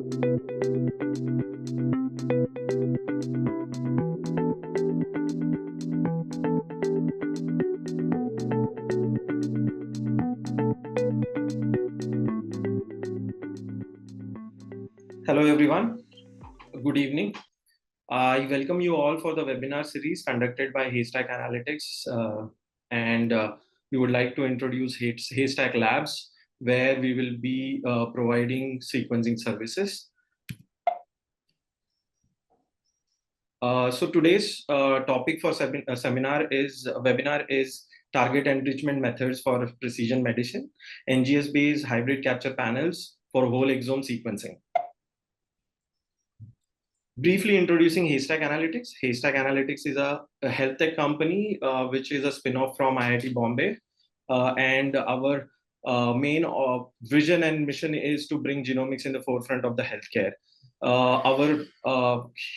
Hello everyone, good evening. I welcome you all for the webinar series conducted by Haystack Analytics, and we would like to introduce Haystack Labs, where we will be providing sequencing services. So today's topic for webinar is target enrichment methods for precision medicine, NGS-based hybrid capture panels for whole exome sequencing. Briefly introducing Haystack Analytics. Haystack Analytics is a health tech company, which is a spin-off from IIT Bombay. And our main vision and mission is to bring genomics in the forefront of the healthcare. Our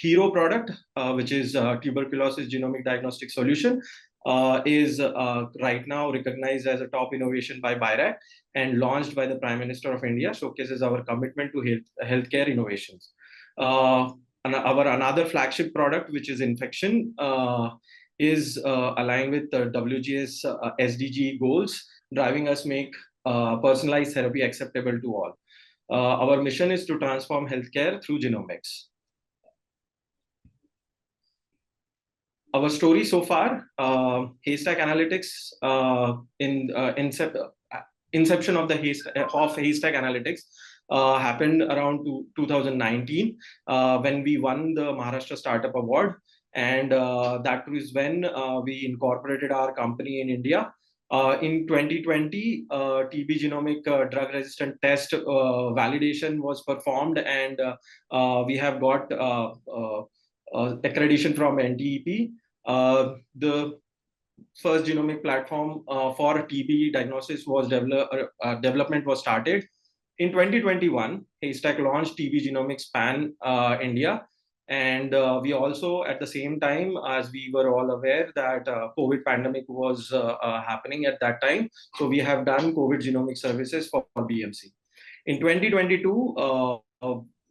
hero product, which is tuberculosis genomic diagnostic solution, is right now recognized as a top innovation by BIRAC and launched by the Prime Minister of India, showcases our commitment to healthcare innovations. Our another flagship product, which is infection, is aligned with the WGS SDG goals, driving us make personalized therapy acceptable to all. Our mission is to transform healthcare through genomics. Our story so far, Haystack Analytics, inception of the Haystack Analytics happened around 2019 when we won the Maharashtra Startup Award, and that was when we incorporated our company in India. In 2020, TB genomic drug-resistant test validation was performed, and we have got accreditation from NTEP. The first genomic platform for TB diagnosis was development was started. In 2021, Haystack launched TB Genomics Pan India, and we also, at the same time, as we were all aware that COVID pandemic was happening at that time, so we have done COVID genomic services for BMC. In 2022,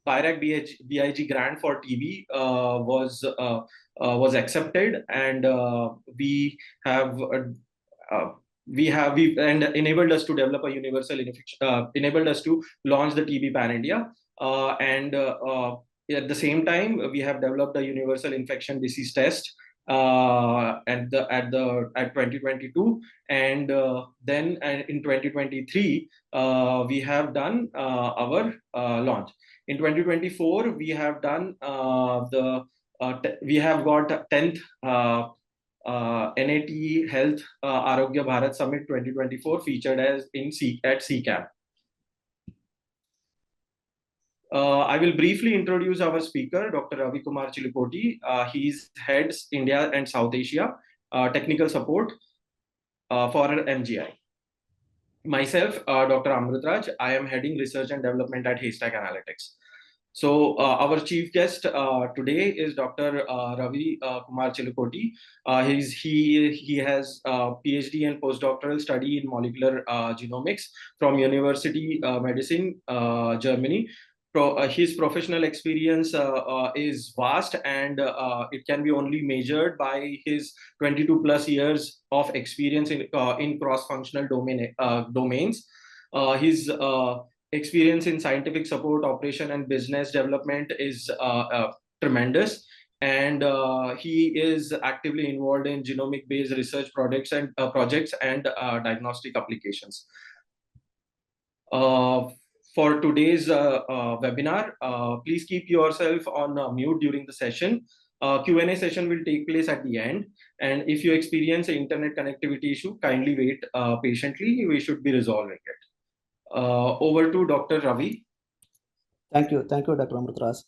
BIRAC BIG grant for TB was accepted, and we enabled us to develop a universal enabled us to launch the TB Pan India, and at the same time we have developed a universal infection disease test at 2022, and then in 2023 we have done our launch. In 2024 we have done we have got 10th NAT Health Arogya Bharat Summit 2024 featured as at CCAP. I will briefly introduce our speaker, Dr. Ravi Kumar Chilukoti. He heads India and South Asia technical support for MGI. Myself, Dr. Amrutraj, I am heading research and development at Haystack Analytics. So our chief guest today is Dr. Ravi Kumar Chilukoti. He has PhD and postdoctoral study in molecular genomics from University Medicine, Germany. His professional experience is vast, and it can be only measured by his 22 plus years of experience in cross-functional domains. His experience in scientific support, operation, and business development is tremendous, and he is actively involved in genomic-based research projects and diagnostic applications. For today's webinar, please keep yourself on mute during the session. Q&A session will take place at the end, and if you experience an internet connectivity issue, kindly wait patiently. We should be resolving it. Over to Dr. Ravi. Thank you, Dr. Amrutraj.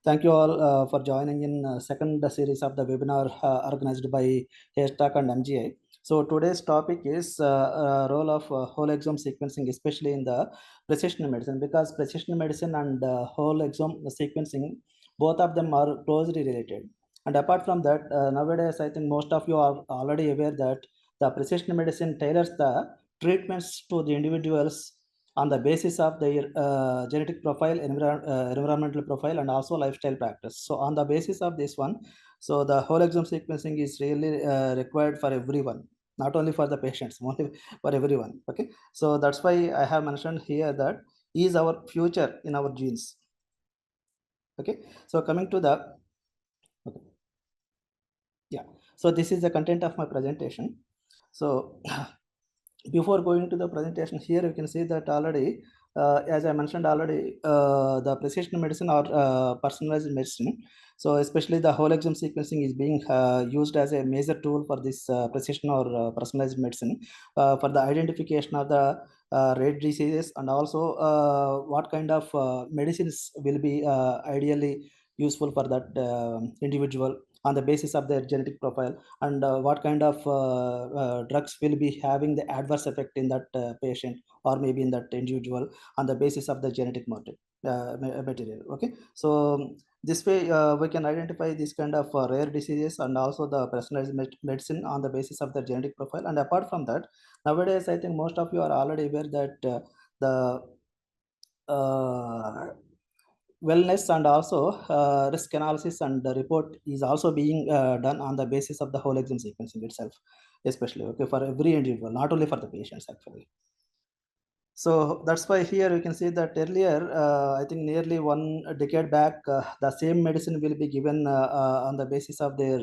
Thank you all for joining in second series of the webinar organized by Haystack and MGI. So today's topic is role of whole exome sequencing, especially in the precision medicine, because precision medicine and whole exome sequencing, both of them are closely related. And apart from that, nowadays, I think most of you are already aware that the precision medicine tailors the treatments to the individuals on the basis of their genetic profile, environmental profile, and also lifestyle practice. So on the basis of this one, so the whole exome sequencing is really required for everyone, not only for the patients, only for everyone. Okay, so that's why I have mentioned here that is our future in our genes. Okay, so coming to the, okay, yeah, so this is the content of my presentation. So before going to the presentation, here you can see that already, as I mentioned already, the precision medicine or personalized medicine. So especially the whole exome sequencing is being used as a major tool for this precision or personalized medicine for the identification of the rare diseases, and also what kind of medicines will be ideally useful for that individual on the basis of their genetic profile, and what kind of drugs will be having the adverse effect in that patient or maybe in that individual on the basis of the genetic material. Okay, so this way we can identify this kind of rare diseases and also the personalized medicine on the basis of the genetic profile. And apart from that, nowadays I think most of you are already aware that the wellness and also risk analysis and the report is also being done on the basis of the whole exome sequencing itself, especially, okay, for every individual, not only for the patients actually. So that's why here you can see that earlier, I think nearly 1 decade back, the same medicine will be given on the basis of their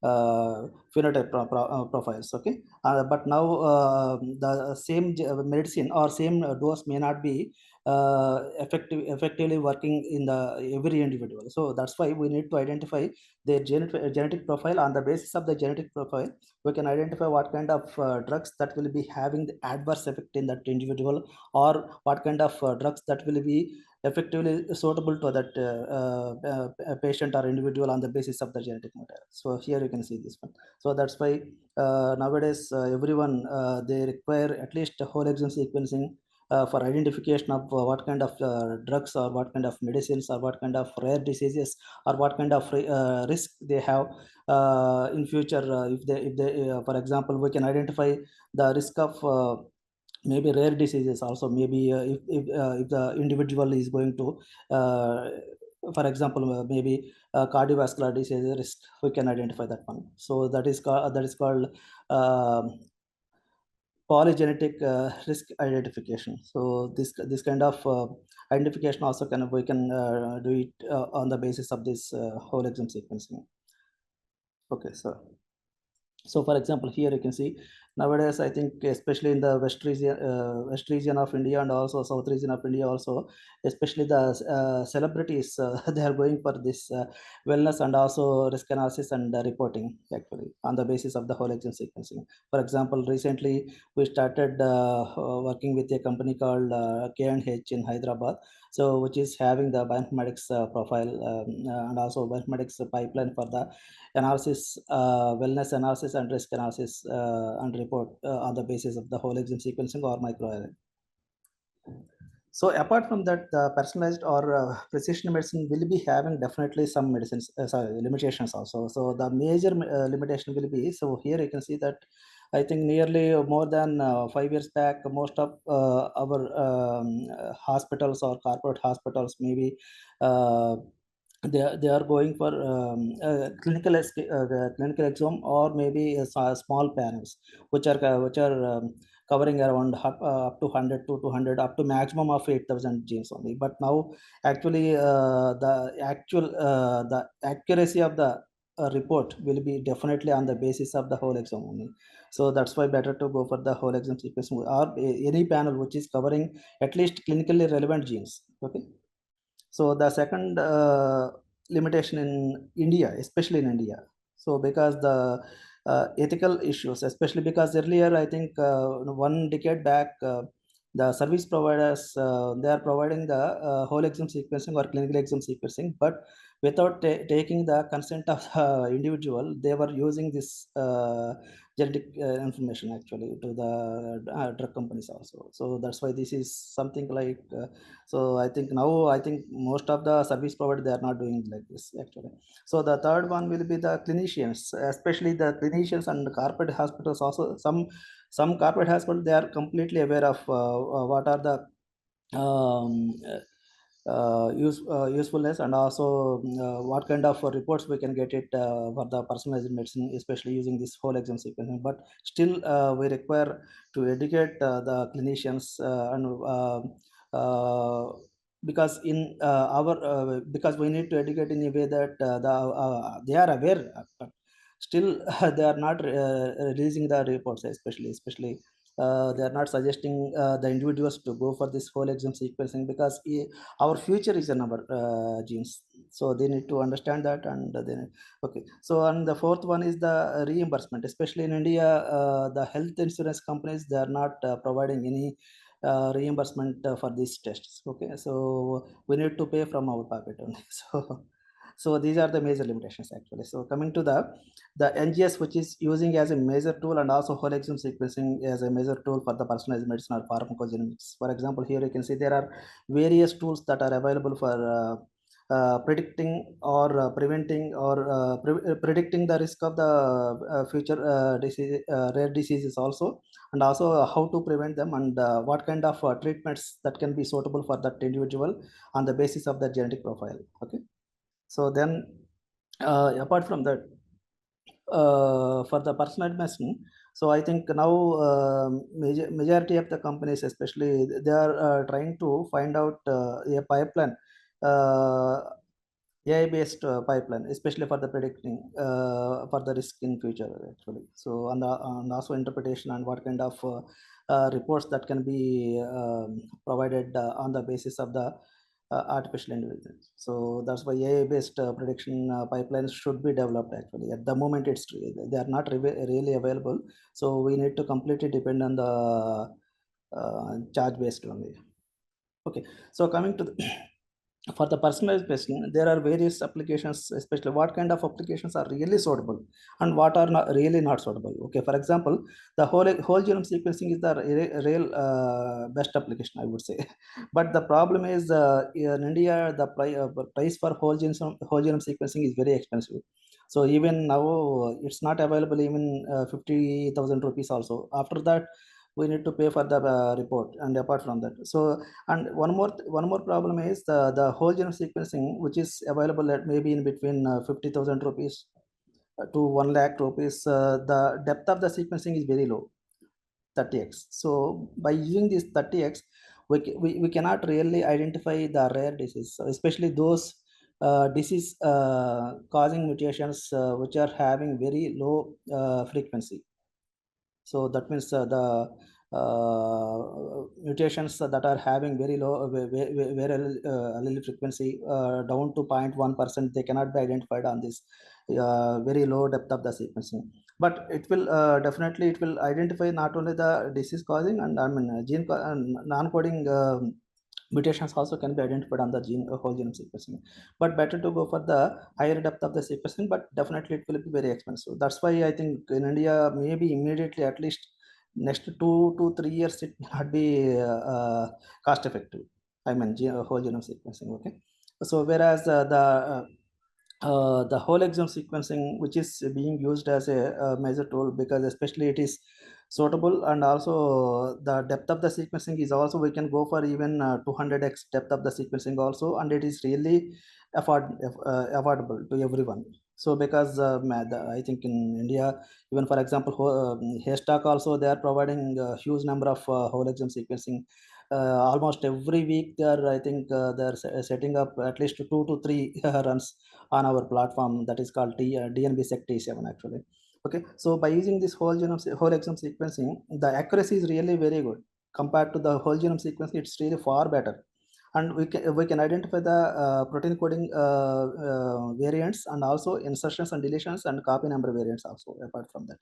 phenotype profiles. Okay, but now the same medicine or same dose may not be effectively working in the every individual. So that's why we need to identify their genetic profile. On the basis of the genetic profile, we can identify what kind of drugs that will be having the adverse effect in that individual, or what kind of drugs that will be effectively suitable to that patient or individual on the basis of the genetic material. So here you can see this one. So that's why nowadays everyone they require at least a whole exome sequencing for identification of what kind of drugs or what kind of medicines or what kind of rare diseases or what kind of risk they have in future. If they for example, we can identify the risk of maybe rare diseases also, maybe if the individual is going to for example maybe cardiovascular disease risk, we can identify that one. So that is called polygenetic risk identification. So this kind of identification also we can do it on the basis of this whole exome sequencing. Okay, so for example, here you can see nowadays, I think especially in the west region of India and also south region of India also, especially the celebrities, they are going for this wellness and also risk analysis and reporting actually on the basis of the whole exome sequencing. For example, recently we started working with a company called K&H in Hyderabad, so which is having the bioinformatics profile and also bioinformatics pipeline for the analysis, wellness analysis and risk analysis and report on the basis of the whole exome sequencing or microarray. So apart from that, the personalized or precision medicine will be having definitely some limitations also. So the major limitation will be, so here you can see that I think nearly more than 5 years back, most of our hospitals or corporate hospitals maybe they are going for clinical exome or maybe small panels, which are covering around up to 100 to 200 up to maximum of 8,000 genes only. But now actually the accuracy of the report will be definitely on the basis of the whole exome only. So that's why better to go for the whole exome sequencing or any panel which is covering at least clinically relevant genes. Okay, so the second limitation in India, especially in India, so because the ethical issues, especially because earlier, I think 1 decade back, the service providers they are providing the whole exome sequencing or clinical exome sequencing, but without taking the consent of the individual, they were using this genetic information actually to the drug companies also. So that's why this is something like. So I think now most of the service providers, they are not doing like this actually. So the third one will be the clinicians, especially the clinicians and corporate hospitals also. Some corporate hospitals, they are completely aware of what are the usefulness, and also what kind of reports we can get it for the personalized medicine, especially using this whole exome sequencing. But still we require to educate the clinicians and because in our because we need to educate in a way that they are aware, but still they are not releasing the reports, especially they are not suggesting the individuals to go for this whole exome sequencing, because our future is in our genes, so they need to understand that. And then okay, so and the fourth one is the reimbursement, especially in India. The health insurance companies, they are not providing any reimbursement for these tests. Okay, so we need to pay from our pocket only. So these are the major limitations actually. So coming to the NGS, which is using as a major tool, and also whole exome sequencing as a major tool for the personalized medicine or pharmacogenomics. For example, here you can see there are various tools that are available for predicting or preventing or predicting the risk of the future rare diseases also, and also how to prevent them, and what kind of treatments that can be suitable for that individual on the basis of the genetic profile. Okay, so then apart from that, for the personal medicine, so I think now majority of the companies, especially, they are trying to find out a pipeline, uh, AI based pipeline, especially for the predicting for the risk in future actually. So and also interpretation and what kind of reports that can be provided on the basis of the artificial intelligence. So that's why AI based prediction pipelines should be developed actually. At the moment, they are not really available, so we need to completely depend on the charge based only. Okay, so coming to the for the personalized testing, there are various applications, especially what kind of applications are really suitable and what are not really not suitable. Okay, for example, the whole genome sequencing is the real best application, I would say. But the problem is in India, the price for whole genome sequencing is very expensive. So even now it's not available even 50,000 rupees also. After that, we need to pay for the report. And apart from that, so and one more problem is the whole genome sequencing, which is available at maybe in between 50,000 rupees to 1 lakh rupees. The depth of the sequencing is very low, 30x. So by using this 30x, we cannot really identify the rare disease, so especially those disease causing mutations which are having very low frequency. So that means the mutations that are having very low very allele frequency down to 0.1%, they cannot be identified on this very low depth of the sequencing. But it will definitely it will identify not only the disease causing, and I mean non-coding mutations also can be identified on the whole genome sequencing. But better to go for the higher depth of the sequencing, but definitely it will be very expensive. That's why I think in India, maybe immediately, at least next 2 to 3 years, it may not be cost effective. I mean whole genome sequencing. Okay, so whereas the whole exome sequencing, which is being used as a major tool, because especially it is suitable, and also the depth of the sequencing is also, we can go for even 200x depth of the sequencing also, and it is really affordable to everyone. So because I think in India, even for example, Haystack also, they are providing a huge number of whole exome sequencing. Almost every week they are, I think they are setting up at least 2 to 3 runs on our platform, that is called DNB Sec T7 actually. Okay, so by using this whole exome sequencing, the accuracy is really very good compared to the whole genome sequencing. It's really far better, and we can identify the protein coding variants, and also insertions and deletions and copy number variants also. Apart from that,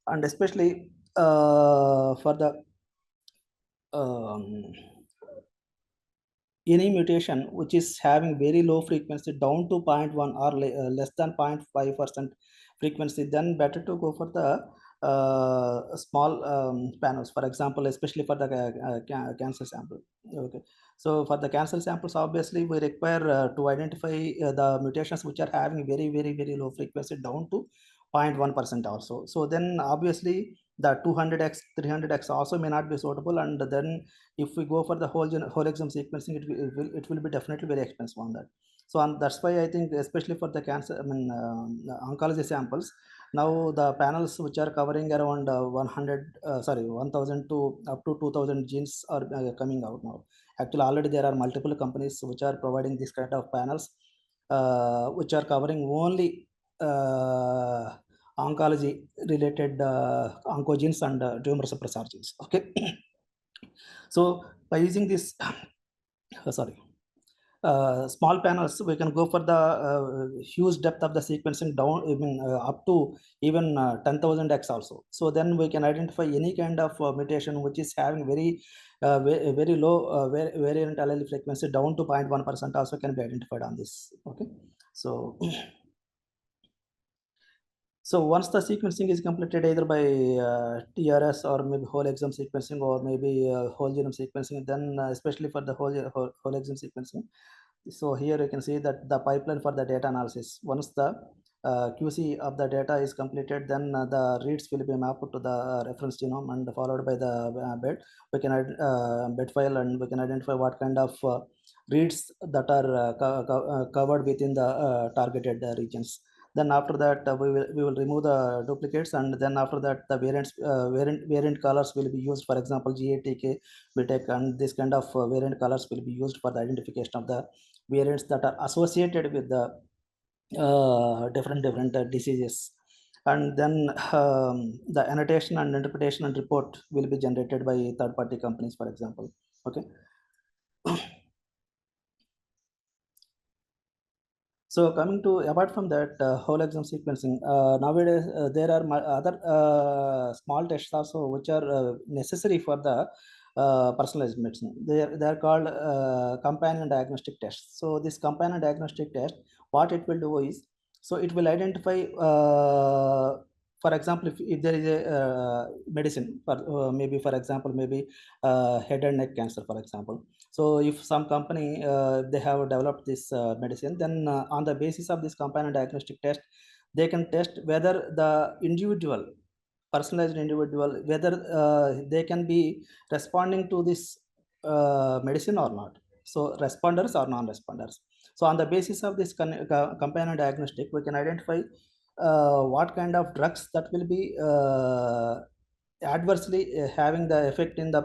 and especially for the um, any mutation which is having very low frequency down to 0.1 or less than 0.5% frequency, then better to go for the small panels, for example, especially for the cancer sample. Okay, so for the cancer samples, obviously we require to identify the mutations which are having very low frequency down to 0.1% also. So then obviously the 200x, 300x also may not be suitable, and then if we go for the whole exome sequencing, it will be definitely very expensive on that. So that's why I think, especially for the cancer, oncology samples, now the panels which are covering around 1000 to up to 2000 genes are coming out now. Actually, already there are multiple companies which are providing this kind of panels, which are covering only oncology related oncogenes and tumor suppressor genes. Okay. So by using this, sorry, small panels, we can go for the huge depth of the sequencing down, up to even 10,000x also. So then we can identify any kind of mutation which is having very low variant allele frequency down to 0.1% also can be identified on this. Okay. So so once the sequencing is completed either by TRS or maybe whole exome sequencing or maybe whole genome sequencing, then especially for the whole exome sequencing, so here you can see that the pipeline for the data analysis, once the QC of the data is completed, then the reads will be mapped to the reference genome and followed by the bed. We can add bed file, and we can identify what kind of reads that are covered within the targeted regions. Then after that, we will remove the duplicates, and then after that, the variant colors will be used. For example, GATK, BTEC, and this kind of variant colors will be used for the identification of the variants that are associated with the different diseases. And then the annotation and interpretation and report will be generated by third-party companies, for example. Okay. So coming to, apart from that, whole exome sequencing, nowadays there are other small tests also which are necessary for the personalized medicine. They are called companion diagnostic tests. So this companion diagnostic test, what it will do is, so it will identify, for example, if there is a medicine for maybe, for example, maybe head and neck cancer, for example. So if some company they have developed this medicine, then on the basis of this companion diagnostic test, they can test whether the individual, personalized individual, whether they can be responding to this medicine or not. So responders or non-responders. So on the basis of this companion diagnostic, we can identify what kind of drugs that will be adversely having the effect in the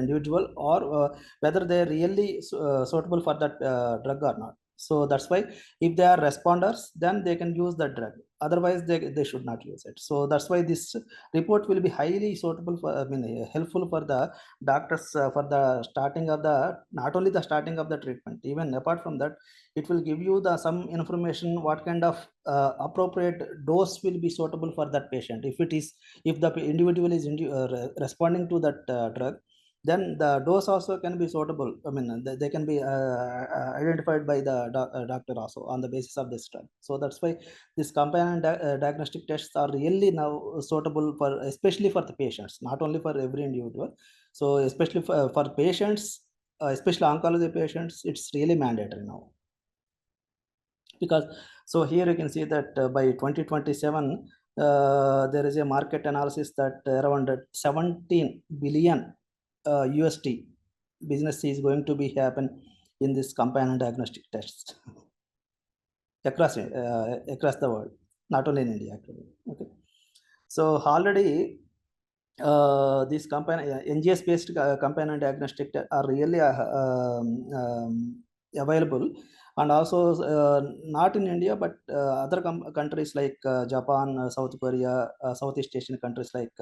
individual, or whether they are really suitable for that drug or not. So that's why if they are responders, then they can use the drug, otherwise they should not use it. So that's why this report will be highly suitable for, helpful for the doctors for the starting of the, not only the starting of the treatment, even apart from that, it will give you the some information what kind of appropriate dose will be suitable for that patient. If the individual is responding to that drug, then the dose also can be suitable. They can be identified by the doctor also on the basis of this drug. So that's why this companion diagnostic tests are really now suitable for, especially for the patients, not only for every individual. So especially for patients, especially oncology patients, it's really mandatory now. Because so here you can see that by 2027 there is a market analysis that around 17 billion USD business is going to be happen in this companion diagnostic tests across the world, not only in India actually. Okay. So already these NGS based companion diagnostic are really available, and also not in India, but other countries like Japan, South Korea, Southeast Asian countries like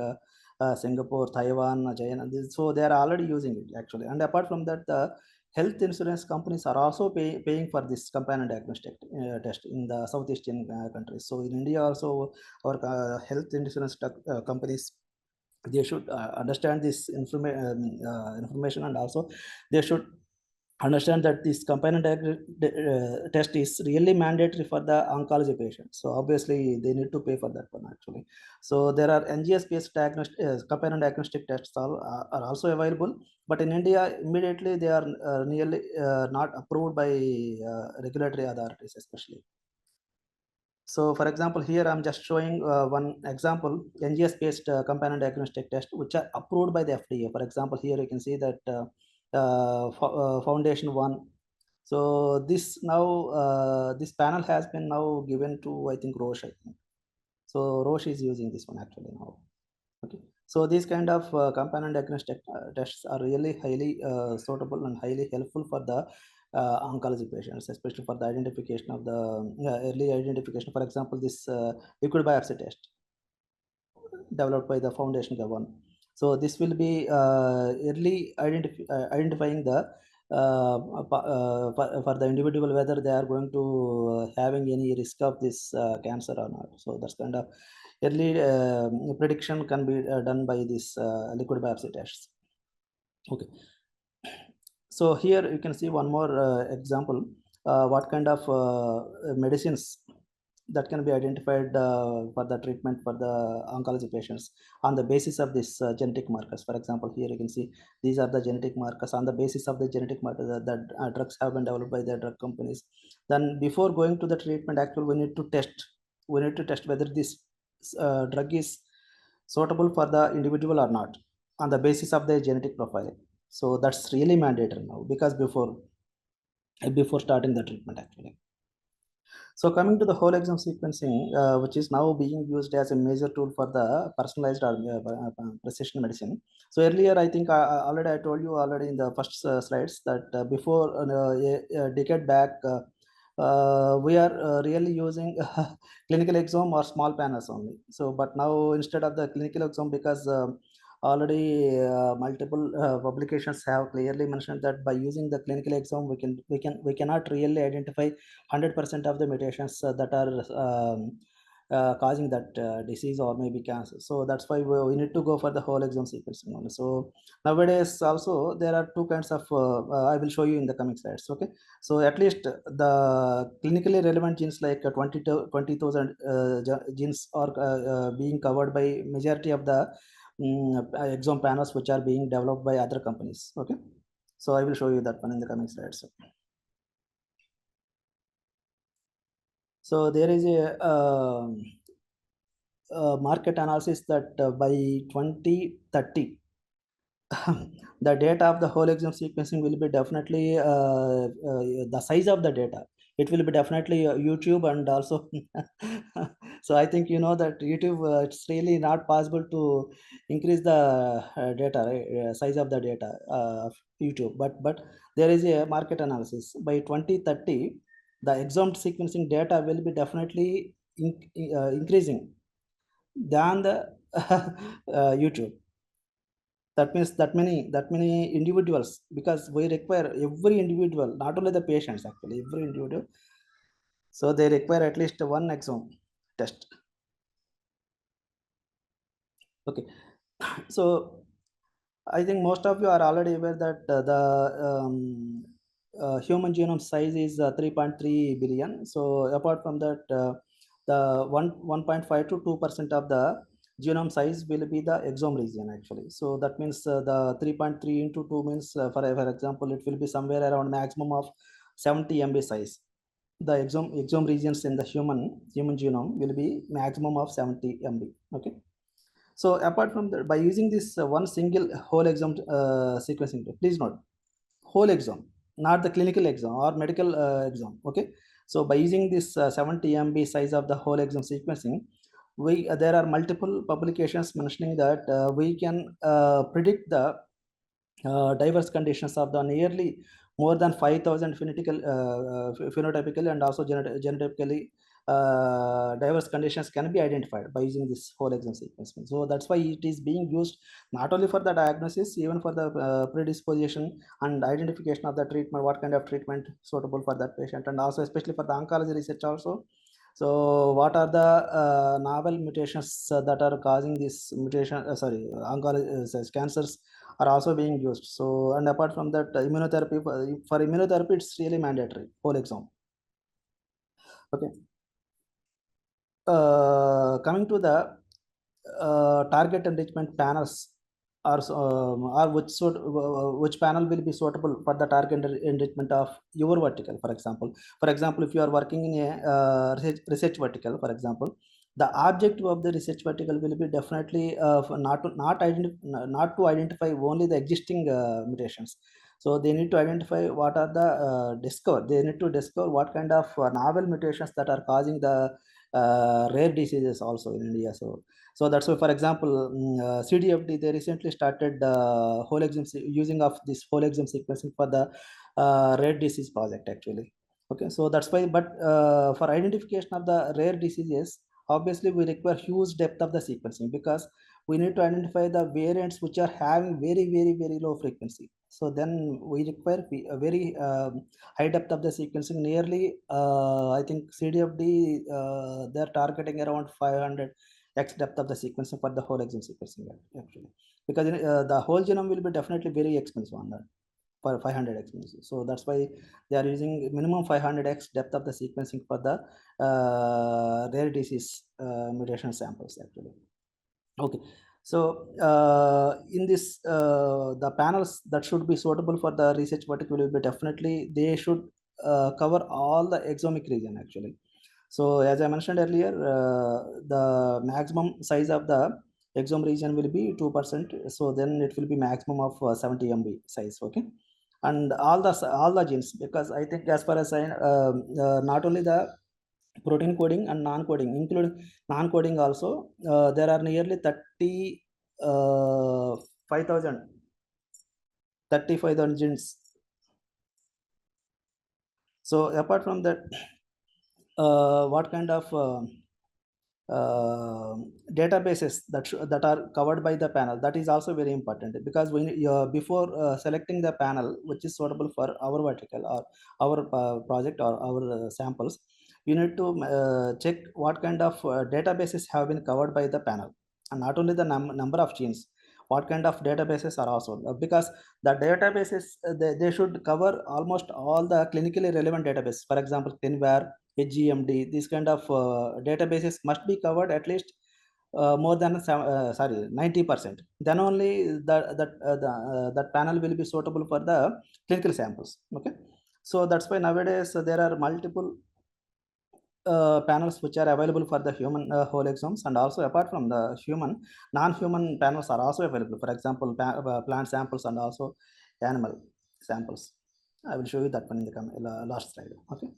Singapore, Taiwan, China. So they are already using it actually. And apart from that, the health insurance companies are also paying for this companion diagnostic test in the Southeast Asian countries. So in India also, our health insurance companies, they should understand this information, and also they should understand that this companion test is really mandatory for the oncology patients. So obviously they need to pay for that one actually. So there are NGS based companion diagnostic tests are also available, but in India immediately they are nearly not approved by regulatory authorities especially. So for example, here I'm just showing one example, NGS-based companion diagnostic test, which are approved by the FDA. For example, here you can see that Foundation 1. So this now, this panel has been now given to, I think, Roche, I think. So Roche is using this one actually now. Okay. So these kind of companion diagnostic tests are really highly suitable and highly helpful for the oncology patients, especially for the identification of the early identification. For example, this liquid biopsy test developed by the foundation government. So this will be early identifying the for the individual whether they are going to having any risk of this cancer or not. So that's kind of early prediction can be done by this liquid biopsy tests. Okay. So here you can see one more example, what kind of medicines that can be identified for the treatment for the oncology patients on the basis of this genetic markers. For example, here you can see these are the genetic markers. On the basis of the genetic markers, that drugs have been developed by the drug companies. Then before going to the treatment, actually we need to test whether this drug is suitable for the individual or not on the basis of their genetic profile. So that's really mandatory now, because before starting the treatment actually. So coming to the whole exome sequencing, which is now being used as a major tool for the personalized or precision medicine. So earlier, I think already I told you already in the first slides that before a decade back, we are really using clinical exome or small panels only. So, but now instead of the clinical exome, because already multiple publications have clearly mentioned that by using the clinical exome, we cannot really identify 100% of the mutations that are causing that disease or maybe cancer. So that's why we need to go for the whole exome sequencing only. So nowadays also there are two kinds of I will show you in the coming slides. Okay, so at least the clinically relevant genes like 20,000 genes are being covered by majority of the exome panels which are being developed by other companies. Okay, so I will show you that one in the coming slides. So there is a market analysis that by 2030 the data of the whole exome sequencing will be definitely the size of the data, it will be definitely YouTube. And also so I think you know that YouTube, it's really not possible to increase the data, right? Size of the data of YouTube, but there is a market analysis by 2030 the exome sequencing data will be definitely increasing than the YouTube. That means that many individuals, because we require every individual, not only the patients, actually every individual, so they require at least one exome test. Okay, so I think most of you are already aware that the human genome size is 3.3 billion. So apart from that, the 1.5 to 2% of the genome size will be the exome region actually. So that means the 3.3 into 2 means, for example, it will be somewhere around maximum of 70 MB size. The exome regions in the human genome will be maximum of 70 MB. Okay. So apart from that, by using this one single whole exome sequencing, please note whole exome, not the clinical exome or medical exome. Okay. So by using this 70 MB size of the whole exome sequencing, we there are multiple publications mentioning that we can predict the diverse conditions of the nearly more than 5,000 phenotypical and also genotypically diverse conditions can be identified by using this whole exome sequencing. So that's why it is being used not only for the diagnosis, even for the predisposition and identification of the treatment, what kind of treatment suitable for that patient, and also especially for the oncology research also. So what are the novel mutations that are causing this mutation, oncology cancers are also being used. So, and apart from that, immunotherapy, for immunotherapy, it's really mandatory, whole exome. Okay. Coming to the target enrichment panels or which panel will be suitable for the target enrichment of your vertical. For example, if you are working in a research vertical, for example, the objective of the research vertical will be definitely not to identify only the existing mutations. So they need to identify what are the they need to discover what kind of novel mutations that are causing the rare diseases also in India. So that's why, for example, CDFD, they recently started whole exome using of this whole exome sequencing for the rare disease project actually. Okay, so that's why. But for identification of the rare diseases, obviously we require huge depth of the sequencing, because we need to identify the variants which are having very low frequency. So then we require a very high depth of the sequencing. Nearly, I think CDFD they're targeting around 500x depth of the sequencing for the whole exome sequencing actually, because the whole genome will be definitely very expensive on that for 500x. So that's why they are using minimum 500x depth of the sequencing for the rare disease mutation samples actually. Okay, so in this the panels that should be suitable for the research vertical will be definitely, they should cover all the exomic region actually. So as I mentioned earlier, the maximum size of the exome region will be 2%. So then it will be maximum of 70 MB size. Okay, and all the genes, because I think as far as I not only the protein coding and non-coding, including non-coding also, there are nearly 35,000 genes. So apart from that, what kind of databases that are covered by the panel, that is also very important, because when before selecting the panel which is suitable for our vertical or our project or our samples, you need to check what kind of databases have been covered by the panel, and not only the number of genes, what kind of databases are also, because the databases they should cover almost all the clinically relevant databases. For example, ClinVar, HGMD, these kind of databases must be covered at least more than 90%. Then only that panel will be suitable for the clinical samples. Okay, so that's why nowadays there are multiple panels which are available for the human whole exomes, and also apart from the human, non-human panels are also available. For example, plant samples and also animal samples. I will show you that one in the last slide. Okay,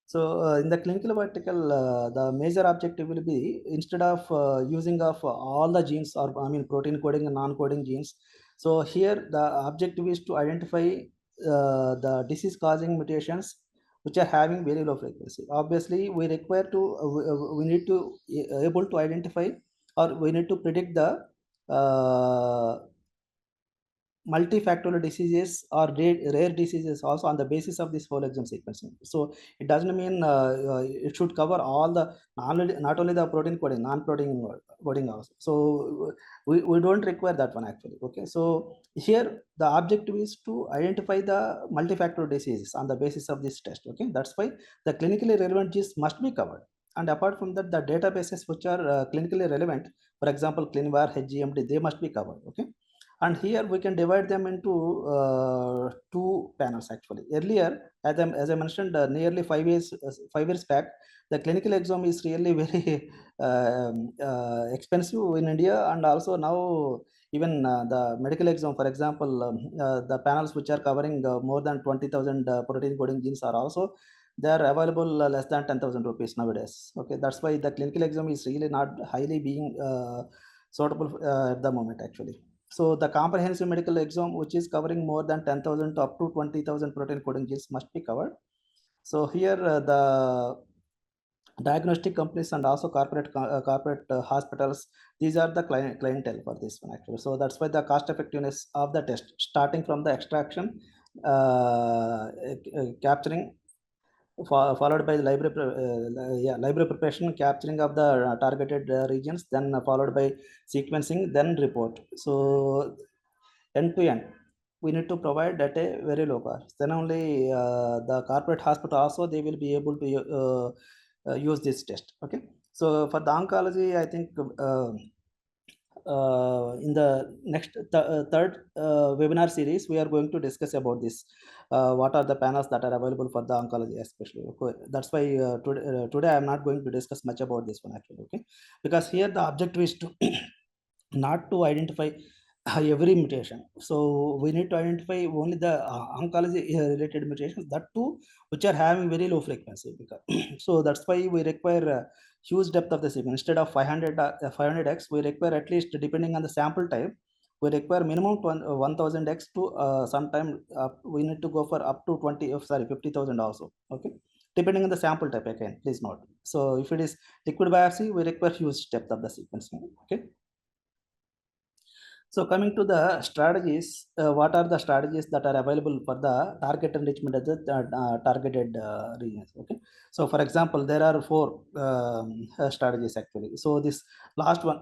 so in the clinical vertical, the major objective will be, instead of using of all the genes, or I mean protein coding and non-coding genes, so here the objective is to identify the disease causing mutations which are having very low frequency. Obviously we require to we need to able to identify, or we need to predict the multifactorial diseases or rare diseases also on the basis of this whole exome sequencing. So it doesn't mean it should cover all the, not only the protein coding, non-protein coding also. So we don't require that one actually. Okay, so here the objective is to identify the multifactorial diseases on the basis of this test. Okay, that's why the clinically relevant genes must be covered. And apart from that, the databases which are clinically relevant, for example, ClinVar, HGMD, they must be covered. Okay, and here we can divide them into two panels actually. Earlier, as I mentioned, nearly 5 years back, the clinical exome is really very expensive in India, and also now even the medical exome, for example, the panels which are covering more than 20,000 protein coding genes are also, they are available less than 10,000 rupees nowadays. Okay, that's why the clinical exome is really not highly being suitable at the moment actually. So the comprehensive medical exome, which is covering more than 10,000 to up to 20,000 protein coding genes, must be covered. So here the diagnostic companies and also corporate hospitals, these are the clientele for this one actually. So that's why the cost effectiveness of the test, starting from the extraction, capturing, followed by the library preparation, capturing of the targeted regions, then followed by sequencing, then report. So end to end, we need to provide at a very low cost. Then only the corporate hospital also, they will be able to use this test. Okay, so for the oncology, I think in the next third webinar series, we are going to discuss about this. What are the panels that are available for the oncology, especially. Okay. That's why today I am not going to discuss much about this one actually. Okay, because here the objective is to not to identify every mutation. So we need to identify only the oncology related mutations, that too which are having very low frequency. Because so that's why we require huge depth of the sequence. Instead of 500x, we require, at least depending on the sample type, we require minimum 1000x to sometime we need to go for up to 50,000 also. Okay, depending on the sample type again, please note. So if it is liquid biopsy, we require huge depth of the sequencing. Okay. So coming to the strategies, what are the strategies that are available for the target enrichment of the targeted regions? Okay. So for example, there are four strategies actually. So this last one,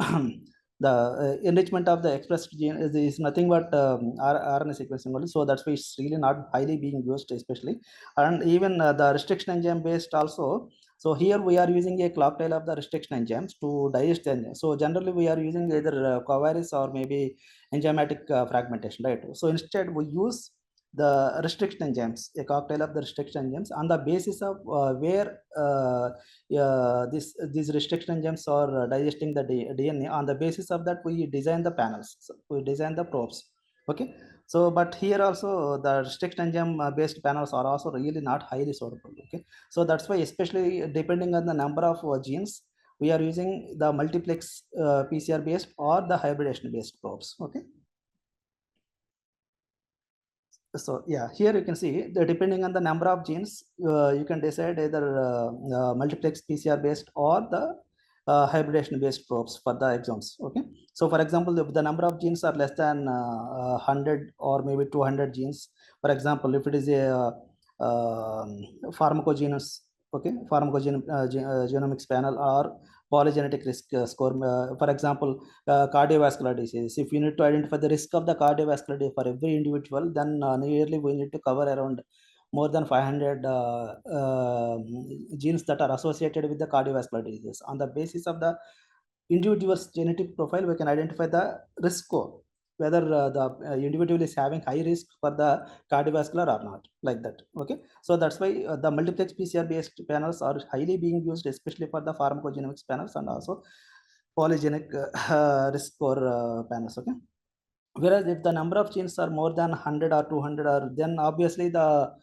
the enrichment of the expressed gene is nothing but RNA sequencing only. So that's why it's really not highly being used, especially. And even the restriction enzyme based also. So here we are using a cocktail of the restriction enzymes to digest the enzyme. So generally we are using either covaris or maybe enzymatic fragmentation, right? So instead we use the restriction enzymes, a cocktail of the restriction enzymes, on the basis of where these restriction enzymes are digesting the DNA. On the basis of that, we design the panels. So we design the probes. Okay. So, but here also the restriction enzyme based panels are also really not highly suitable. Okay. So that's why, especially depending on the number of genes, we are using the multiplex PCR based or the hybridization based probes. Okay. So yeah, here you can see the depending on the number of genes, you can decide either multiplex PCR based or the hybridization based probes for the exomes. Okay. So for example, if the number of genes are less than 100 or maybe 200 genes, for example, if it is a pharmacogenous, okay, genomics panel or polygenetic risk score, for example, cardiovascular disease. If you need to identify the risk of the cardiovascular disease for every individual, then nearly we need to cover around more than 500 genes that are associated with the cardiovascular disease. On the basis of the individual's genetic profile, we can identify the risk score, whether the individual is having high risk for the cardiovascular or not, like that. Okay. So that's why the multiplex PCR based panels are highly being used, especially for the pharmacogenomics panels and also polygenic risk score panels. Okay. Whereas if the number of genes are more than 100 or 200, or then obviously the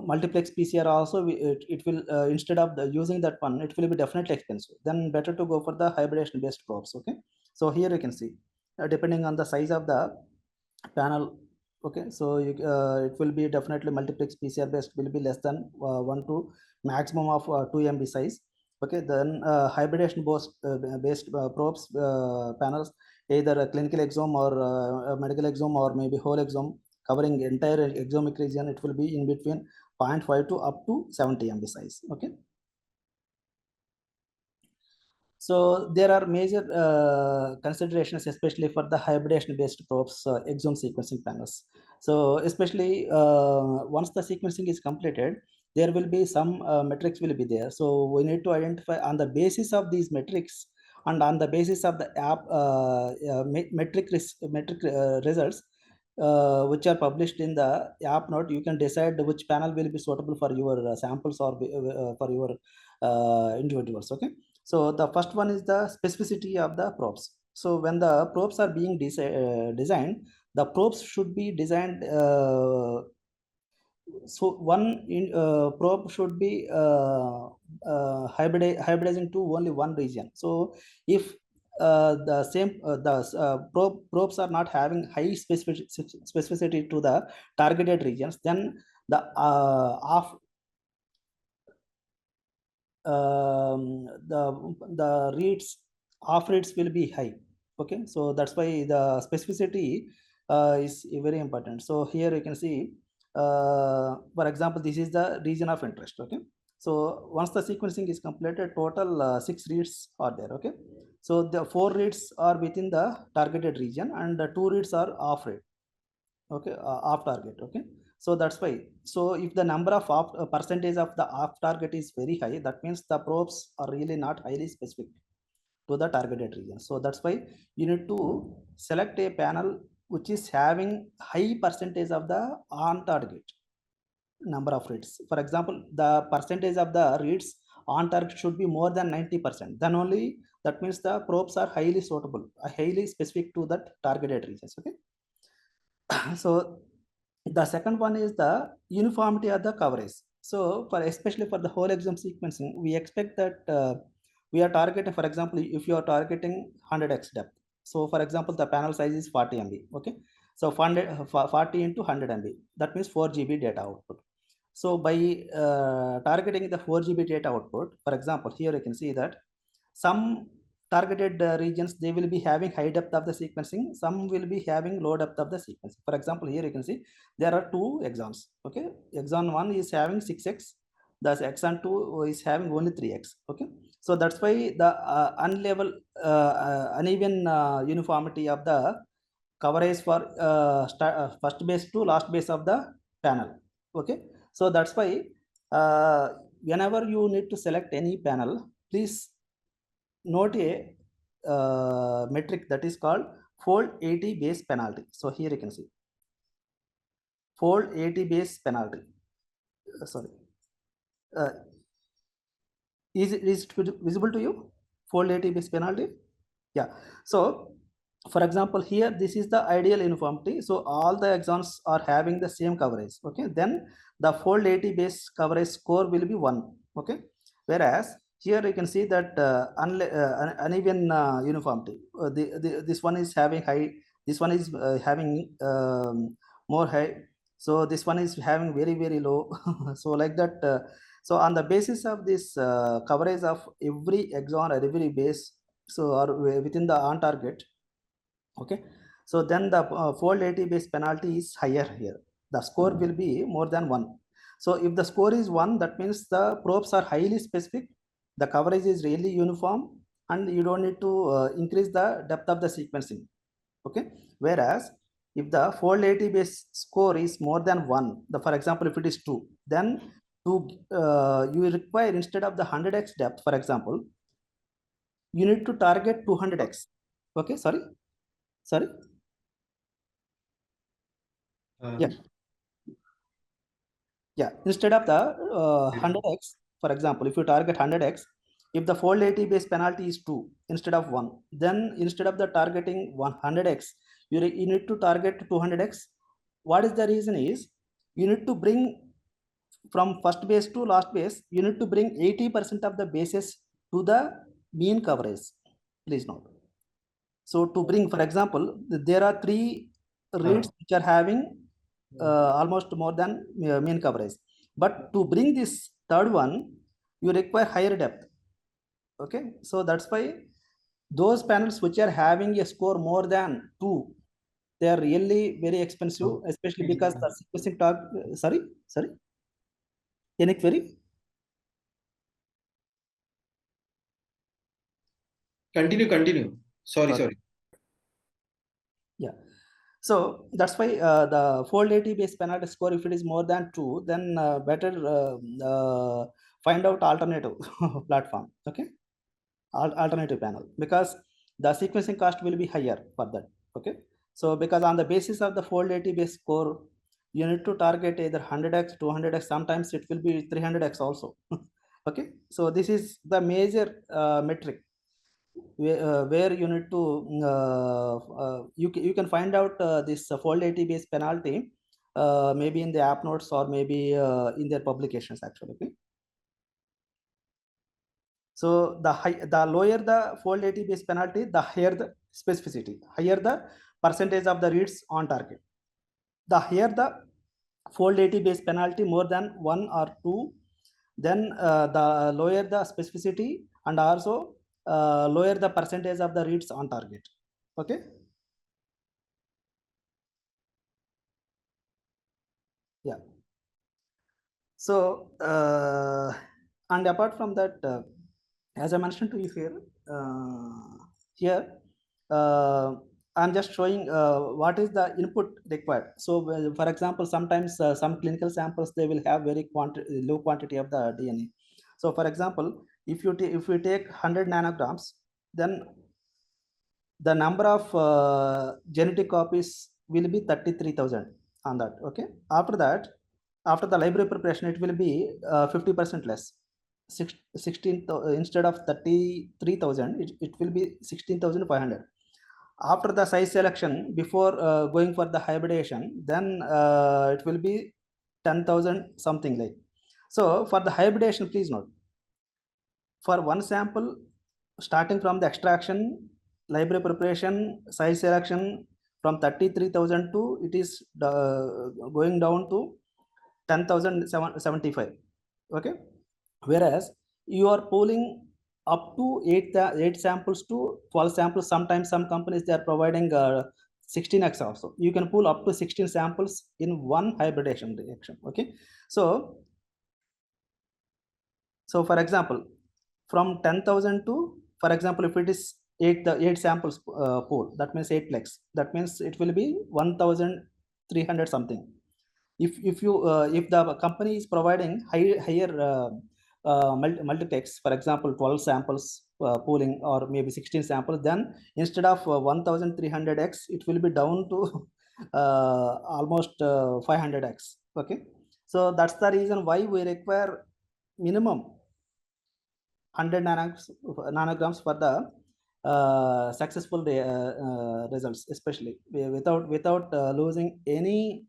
multiplex PCR also, it will instead of using that one, it will be definitely expensive. Then better to go for the hybridization based probes. Okay. So here you can see, depending on the size of the panel. Okay. So it will be definitely multiplex PCR based will be less than 1 to maximum of 2 MB size. Okay. Then hybridization based probes panels, either a clinical exome or a medical exome or maybe whole exome covering entire exomic region, it will be in between 0.5 to up to 70 MB size. Okay. So there are major considerations, especially for the hybridization-based probes, exome sequencing panels. So especially once the sequencing is completed, there will be some metrics will be there. So we need to identify on the basis of these metrics and on the basis of the app metric results which are published in the app note, you can decide which panel will be suitable for your samples or for your individuals. Okay. So the first one is the specificity of the probes. So when the probes are being designed, the probes should be designed. So one probe should be hybridizing to only one region. So if the same probes are not having high specificity to the targeted regions, then the off the reads off reads will be high. Okay. So that's why the specificity is very important. So here you can see, for example, this is the region of interest. Okay. So once the sequencing is completed, total 6 reads are there. Okay. So the 4 reads are within the targeted region and the 2 reads are off read. Okay. Off target. Okay. So that's why. So if the number of percentage of the off target is very high, that means the probes are really not highly specific. to the targeted region. So that's why you need to select a panel which is having high percentage of the on target number of reads. For example, the percentage of the reads on target should be more than 90%. Then only that means the probes are highly suitable, highly specific to that targeted regions. Okay. So the second one is the uniformity of the coverage. So for especially for the whole exome sequencing, we expect that we are targeting, for example, if you are targeting 100x depth. So for example, the panel size is 40 MB. Okay. So 40 into 100 MB, that means 4 GB data output. So by targeting the 4 GB data output, for example, here you can see that some targeted regions, they will be having high depth of the sequencing, some will be having low depth of the sequencing. For example, here you can see there are two exons. Okay, exon 1 is having 6x, the exon 2 is having only 3x. Okay, so that's why the uneven uniformity of the coverage for first base to last base of the panel. Okay, so that's why whenever you need to select any panel, please note a metric that is called fold 80 base penalty. So here you can see fold 80 base penalty. Sorry, uh, is it visible to you? Fold 80 base penalty. Yeah. So for example, here this is the ideal uniformity. So all the exons are having the same coverage. Okay, then the fold 80 base coverage score will be 1. Okay, whereas here you can see that uneven uniformity. This one is having high, this one is having more high, so this one is having very very low. So like that. So on the basis of this coverage of every exon or every base, so or within the on target. Okay, so then the fold 80 base penalty is higher here. The score will be more than 1. So if the score is 1, that means the probes are highly specific, the coverage is really uniform, and you don't need to increase the depth of the sequencing. Okay, whereas if the fold 80 base score is more than 1, the for example if it is 2, then to you require, instead of the 100x depth, for example, you need to target 200x. Okay, sorry. Yeah, yeah, instead of the 100x, for example, if you target 100x, if the fold 80 base penalty is 2 instead of 1, then instead of the targeting 100x, you need to target 200x. What is the reason is, you need to bring from first base to last base, you need to bring 80% of the bases to the mean coverage. Please note. So to bring, for example, there are 3 reads which are having almost more than mean coverage. But to bring this third one, you require higher depth. Okay, so that's why those panels which are having a score more than 2, they are really very expensive, especially because the sequencing talk. Sorry, any query? Continue. Sorry. Yeah. So that's why the fold 80 base penalty score, if it is more than 2, then better find out alternative platform. Okay, alternative panel, because the sequencing cost will be higher for that. Okay, so because on the basis of the fold 80 base score, you need to target either 100x, 200x, sometimes it will be 300x also. Okay, so this is the major metric where you need to you can find out this fold 80 base penalty maybe in the app notes or maybe in their publications actually. Okay, so the lower the fold 80 base penalty, the higher the specificity, higher the percentage of the reads on target. The higher the fold 80 base penalty, more than 1 or 2, then the lower the specificity, and also lower the percentage of the reads on target. Okay, yeah. So and apart from that, as I mentioned to you here I'm just showing what is the input required. So for example, sometimes some clinical samples, they will have very low quantity of the DNA. So for example, if you take 100 nanograms, then the number of genetic copies will be 33,000 on that. Okay. After that, after the library preparation, it will be 50% less. 16 instead of 33,000, it will be 16,500. After the size selection, before going for the hybridization, then it will be 10,000 something like. So for the hybridization, please note, for one sample, starting from the extraction, library preparation, size selection, from 33,000 to it is going down to 10,075. Okay. Whereas you are pulling up to 8 samples to 12 samples. Sometimes some companies, they are providing 16x also. You can pull up to 16 samples in one hybridization reaction. Okay. So for example, from 10,000 to, for example, if it is 8 samples pool, that means 8 plex. That means it will be 1,300 something. If the company is providing higher multiplex, for example 12 samples pooling, or maybe 16 samples, then instead of 1,300x, it will be down to almost 500x. Okay. So that's the reason why we require minimum 100 nanograms for the successful results, especially without losing any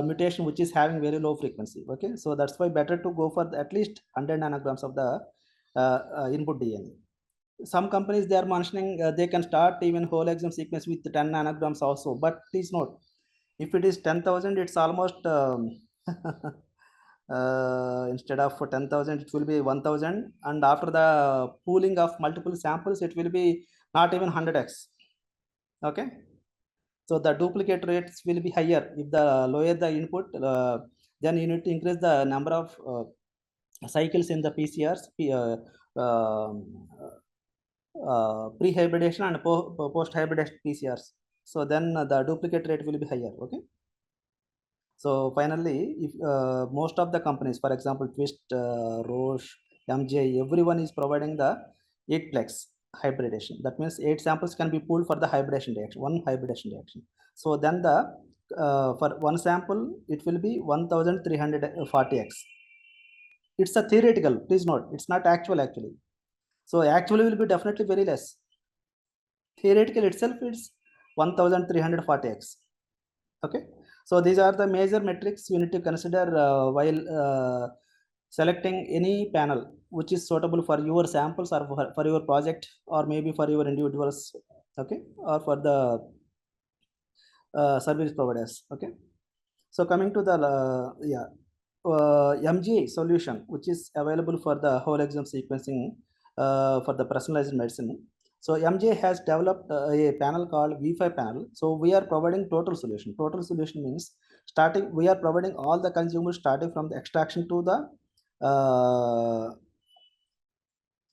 mutation which is having very low frequency. Okay. So that's why better to go for at least 100 nanograms of the input DNA. Some companies, they are mentioning they can start even whole exome sequence with 10 nanograms also, but please note, if it is 10,000, it's almost instead of 10,000, it will be 1,000, and after the pooling of multiple samples, it will be not even 100x. Okay. So the duplicate rates will be higher. If the lower the input, then you need to increase the number of cycles in the PCRs, pre-hybridization and post-hybridization PCRs. So then the duplicate rate will be higher. Okay. So finally, if most of the companies, for example, Twist, Roche, MJ, everyone is providing the 8-plex hybridization. That means 8 samples can be pulled for the hybridization reaction, one hybridization reaction. So then the for one sample, it will be 1,340x. It's a theoretical, please note, it's not actual actually. So actually will be definitely very less. Theoretical itself is 1,340x. Okay. So these are the major metrics you need to consider while selecting any panel which is suitable for your samples, or for your project, or maybe for your individuals. Okay. Or for the service providers. Okay. So coming to the MGA solution, which is available for the whole exome sequencing for the personalized medicine. So MGA has developed a panel called V5 panel. So we are providing total solution. Total solution means we are providing all the consumers starting from the extraction to the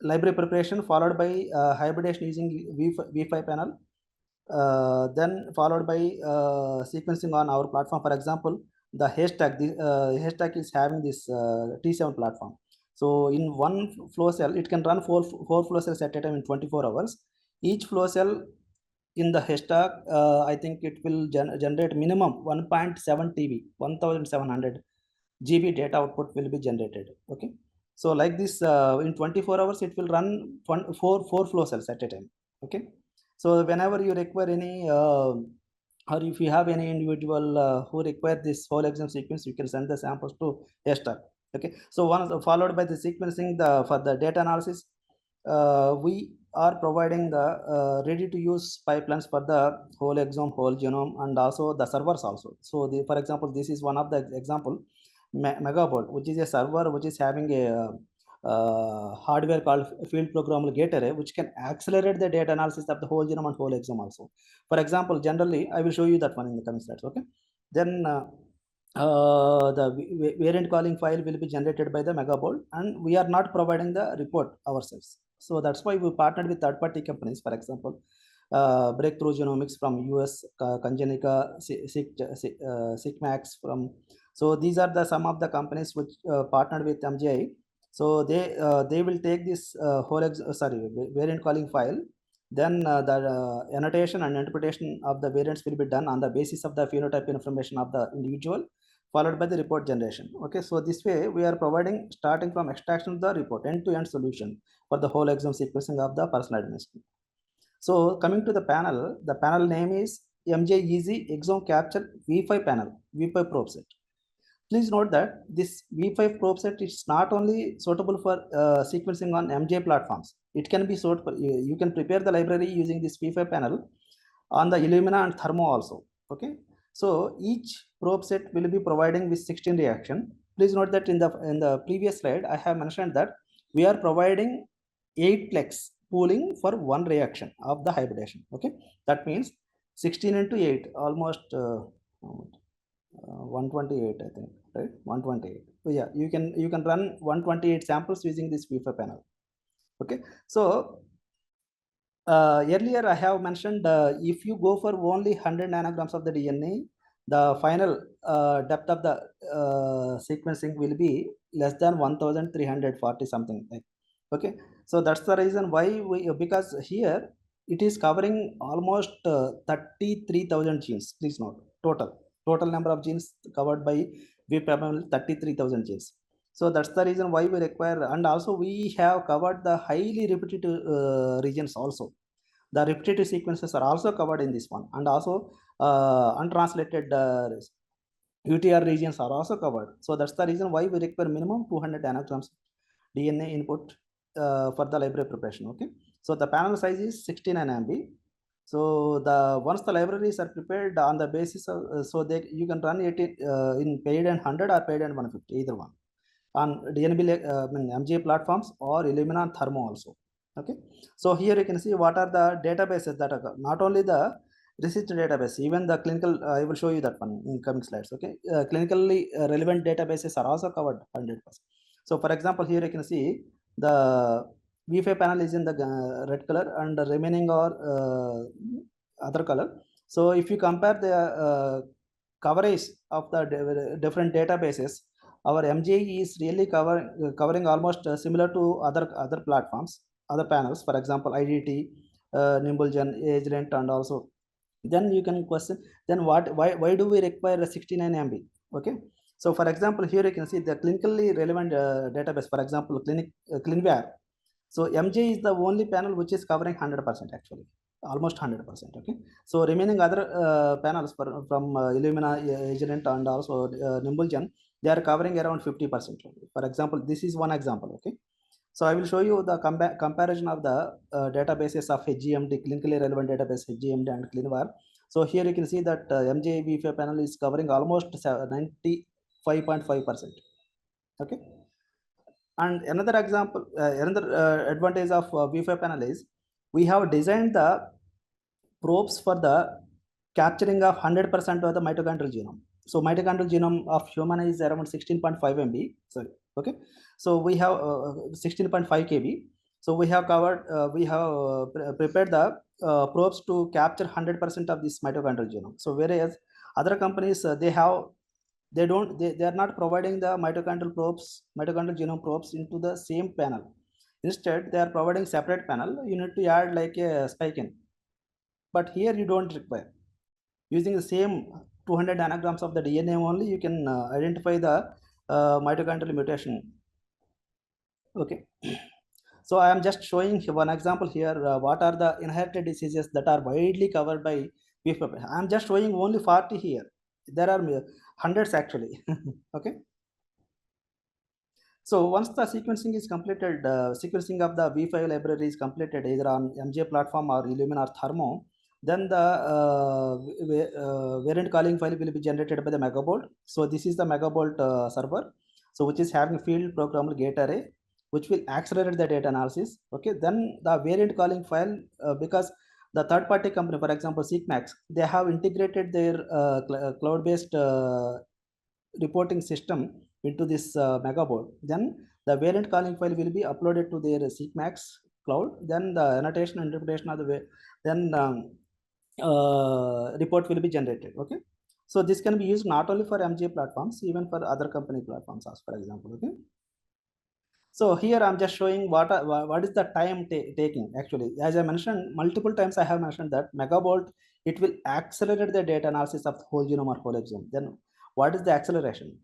library preparation, followed by hybridization using V5 panel. Then followed by sequencing on our platform. For example, the hashtag is having this T7 platform. So in one flow cell, it can run four flow cells at a time in 24 hours. Each flow cell in the hashtag, I think it will generate minimum 1.7 TB, 1700 GB data output will be generated. Okay. So like this, in 24 hours, it will run four flow cells at a time. Okay. So whenever you require any, or if you have any individual who require this whole exome sequence, you can send the samples to hashtag. Okay. So followed by the sequencing, for the data analysis, we are providing the ready-to-use pipelines for the whole exome, whole genome, and also the servers also. So for example, this is one of the example, Megaboard, which is a server which is having a hardware called field programmable gate array, which can accelerate the data analysis of the whole genome and whole exome also. For example, generally, I will show you that one in the coming slides. Okay. Then the variant calling file will be generated by the Megaboard, and we are not providing the report ourselves. So that's why we partnered with third-party companies. For example, Breakthrough Genomics from US, Congenica, SIGMAX from. So these are some of the companies which partnered with MGI. So they will take this variant calling file. Then the annotation and interpretation of the variants will be done on the basis of the phenotype information of the individual, followed by the report generation. Okay, so this way we are providing, starting from extraction of the report, end-to-end solution for the whole exome sequencing of the personal administration. So coming to the panel name is MJEZ Exome Capture V5 panel, V5 probe set. Please note that this V5 probe set is not only suitable for sequencing on MJ platforms. It can be suitable. You can prepare the library using this V5 panel on the Illumina and Thermo also. Okay. So each probe set will be providing with 16 reaction. Please note that in the previous slide, I have mentioned that we are providing 8-plex pooling for one reaction of the hybridization. Okay. That means 16 into 8, almost 128, I think, right? 128. So yeah, you can run 128 samples using this V5 panel. Okay. So earlier I have mentioned if you go for only 100 nanograms of the DNA, the final depth of the sequencing will be less than 1340 something. Okay, so that's the reason why because here it is covering almost 33,000 genes. Please note, total number of genes covered by VPAM 33,000 genes. So that's the reason why we require, and also we have covered the highly repetitive regions also. The repetitive sequences are also covered in this one, and also untranslated UTR regions are also covered. So that's the reason why we require minimum 200 nanograms DNA input for the library preparation. Okay, so the panel size is 69 MB. So once the libraries are prepared on the basis of you can run it in paid and 100 or paid and 150, either one, on DNB MGA platforms or Illumina and Thermo also. Okay, so here you can see what are the databases that are not only the research database, even the clinical. I will show you that one in coming slides. Okay, clinically relevant databases are also covered 100%. So for example, here you can see the V5 panel is in the red color and the remaining are other color. So if you compare the coverage of the different databases, our MJ is really covering almost similar to other platforms, other panels. For example, IDT, Nimbulgen, AgeRent, and also. Then you can question, then why do we require a 69 MB? Okay, so for example, here you can see the clinically relevant database. For example, ClinVar. So MJ is the only panel which is covering 100% actually, almost 100%. Okay, so remaining other panels from Illumina, Agent, and also Nimbulgen, they are covering around 50%. For example, this is one example. Okay, so I will show you the comparison of the databases of HGMD, clinically relevant database HGMD and ClinVar. So here you can see that MJ V5 panel is covering almost 95.5%. Okay. And another example, another advantage of V5 panel is we have designed the probes for the capturing of 100% of the mitochondrial genome. So mitochondrial genome of human is around 16.5 MB. Sorry. Okay. So we have 16.5 KB. So we have covered, we have prepared the probes to capture 100% of this mitochondrial genome. So whereas other companies, they are not providing the mitochondrial genome probes into the same panel. Instead, they are providing separate panel. You need to add like a spike in. But here you don't require. Using the same 200 nanograms of the DNA only, you can identify the mitochondrial mutation. Okay. So I am just showing one example here. What are the inherited diseases that are widely covered by VPAP? I am just showing only 40 here. There are hundreds actually. Okay. So once the sequencing is completed, sequencing of the V5 library is completed either on MJ platform or Illumina or Thermo, then the variant calling file will be generated by the Megabolt. So this is the Megabolt server, so which is having field programmable gate array, which will accelerate the data analysis. Okay, then the variant calling file, because the third-party company, for example, Seqmax, they have integrated their cloud-based reporting system into this Megabolt. Then the variant calling file will be uploaded to their Seqmax cloud. Then the annotation and interpretation of the way, then report will be generated. Okay, so this can be used not only for MJ platforms, even for other company platforms, as for example. Okay, So here I'm just showing what is the time taking actually. As I mentioned multiple times, I have mentioned that megabolt, it will accelerate the data analysis of the whole genome or whole exome. Then what is the acceleration?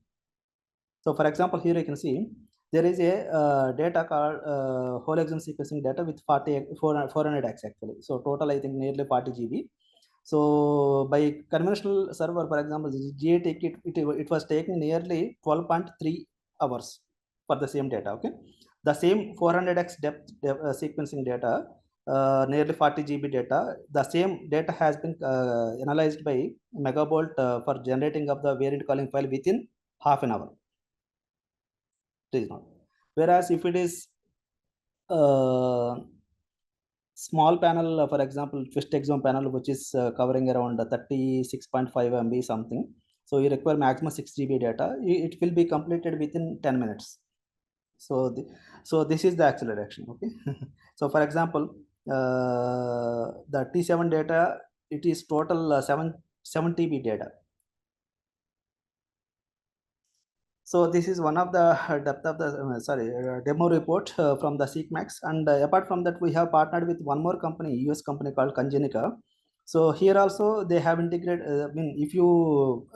So for example, here you can see there is a data called whole exome sequencing data with 400x actually. So total I think nearly 40 GB. So by conventional server, for example, GAT it was taking nearly 12.3 hours for the same data. Okay, the same 400x depth sequencing data, nearly 40 GB data. The same data has been analyzed by Megabolt for generating of the variant calling file within half an hour. It is not. Whereas if it is small panel, for example, twist exome panel, which is covering around 36.5 MB something. So you require maximum 6 GB data. It will be completed within 10 minutes. So this is the acceleration. Okay. So for example, the T7 data, it is total 7 TB data. So this is one of the depth of the demo report from the SeqMax. And apart from that, we have partnered with one more company, US company called Congenica. So here also they have integrated. I mean, if you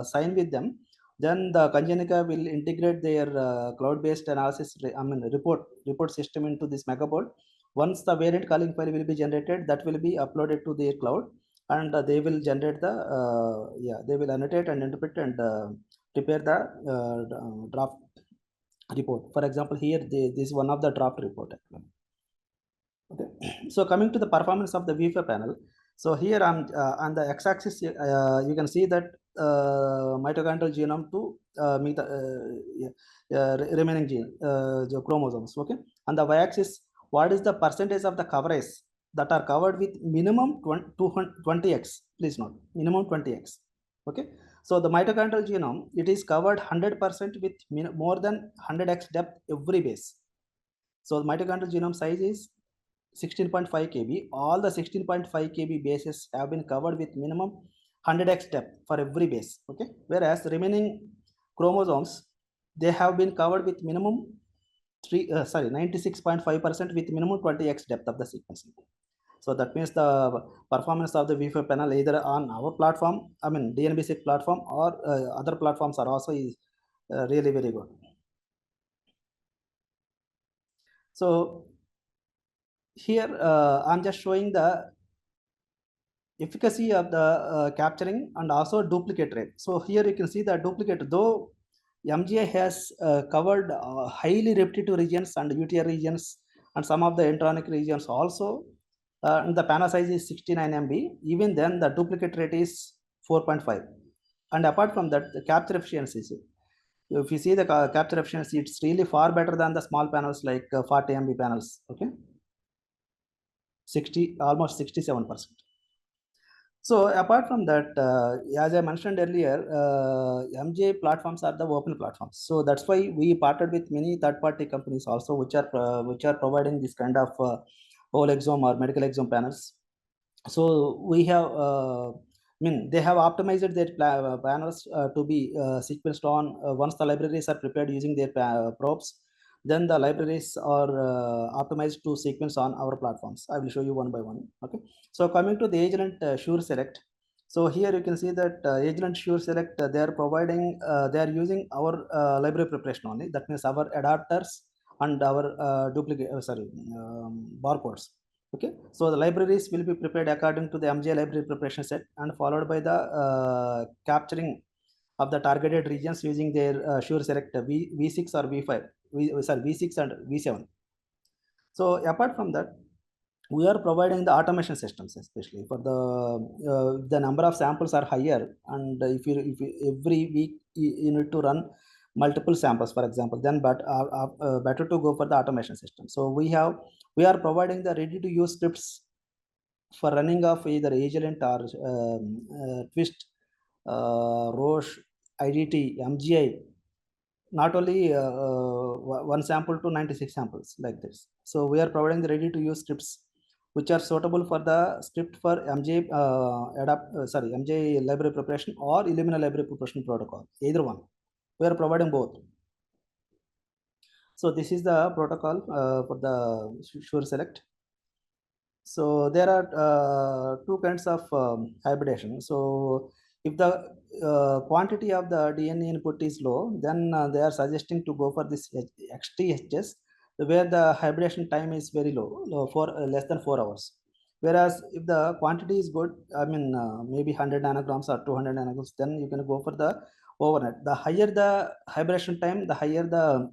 sign with them, then the Congenica will integrate their cloud-based analysis. Report system into this Megabolt. Once the variant calling file will be generated, that will be uploaded to their cloud, and they will generate the they will annotate and interpret and prepare the draft report. For example, here this is one of the draft report. Okay. So coming to the performance of the V5 panel. So here on the x-axis, you can see that mitochondrial genome to meet remaining gene chromosomes. Okay. On the y-axis, what is the percentage of the coverage that are covered with minimum 20x? Please note, minimum 20x. Okay. So the mitochondrial genome, it is covered 100% with more than 100x depth every base. So the mitochondrial genome size is 16.5 kb. All the 16.5 kb bases have been covered with minimum 100x depth for every base. Okay. Whereas the remaining chromosomes, they have been covered with minimum 96.5% with minimum 20x depth of the sequencing. So that means the performance of the V5 panel either on our platform, I mean DNB-seq platform, or other platforms are also is really very good. So here I'm just showing the efficacy of the capturing and also duplicate rate. So here you can see the duplicate, though MGI has covered highly repetitive regions and UTR regions and some of the intronic regions also, and the panel size is 69 MB. Even then the duplicate rate is 4.5. And apart from that, the capture efficiency, if you see the capture efficiency, it's really far better than the small panels like 40 MB panels. Okay, almost 67%. So apart from that, as I mentioned earlier, MJ platforms are the open platforms. So that's why we partnered with many third-party companies also, which are providing this kind of whole exome or medical exome panels. So we have, they have optimized their panels to be sequenced on once the libraries are prepared using their probes. Then the libraries are optimized to sequence on our platforms. I will show you one by one. Okay. So coming to the Agilent Sure Select. So here you can see that Agilent Sure Select, they are providing, they are using our library preparation only. That means our adapters and our barcodes. Okay. So the libraries will be prepared according to the MJ library preparation set and followed by the capturing of the targeted regions using their Sure Select V6 or V5. V6 and V7. So apart from that, we are providing the automation systems, especially for the number of samples are higher, and if you every week you need to run multiple samples, for example, then better to go for the automation system. So we are providing the ready to use scripts for running of either Agilent or Twist, Roche, IDT, MGI. Not only one sample to 96 samples like this. So we are providing the ready to use scripts which are suitable for the script for MJ MJ library preparation or Illumina library preparation protocol, either one. We are providing both. So this is the protocol for the sure select. So there are two kinds of hybridization. So if the quantity of the DNA input is low, then they are suggesting to go for this XTHS, where the hybridization time is very low for less than 4 hours. Whereas if the quantity is good, I mean maybe 100 nanograms or 200 nanograms, then you can go for the overnight. The higher the hybridization time, the higher the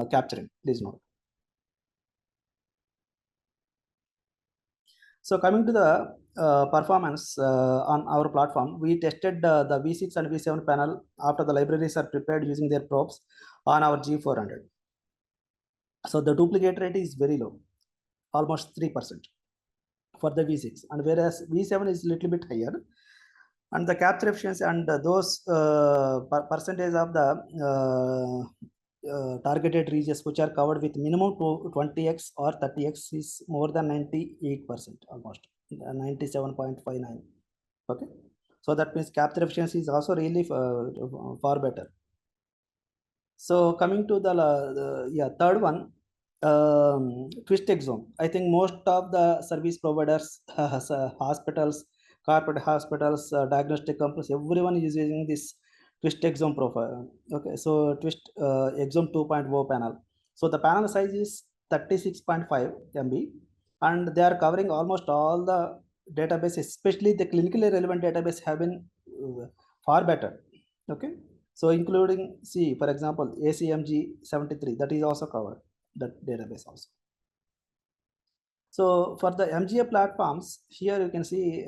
capturing. Please note. So coming to the performance on our platform, we tested the V6 and V7 panel after the libraries are prepared using their probes on our G400. So the duplicate rate is very low, almost 3% for the V6, and whereas V7 is a little bit higher. And the capture efficiency and those percentage of the targeted regions which are covered with minimum 20x or 30x is more than 98%, almost 97.59. Okay, so that means capture efficiency is also really far better. So coming to the third one, twist exome. I think most of the service providers, hospitals, corporate hospitals, diagnostic companies, everyone is using this twist exome profile. Okay, so twist exome 2.0 panel. So the panel size is 36.5 MB, and they are covering almost all the database, especially the clinically relevant database have been far better. Okay, so including, see, for example, ACMG 73, that is also covered, that database also. So for the MGA platforms, here you can see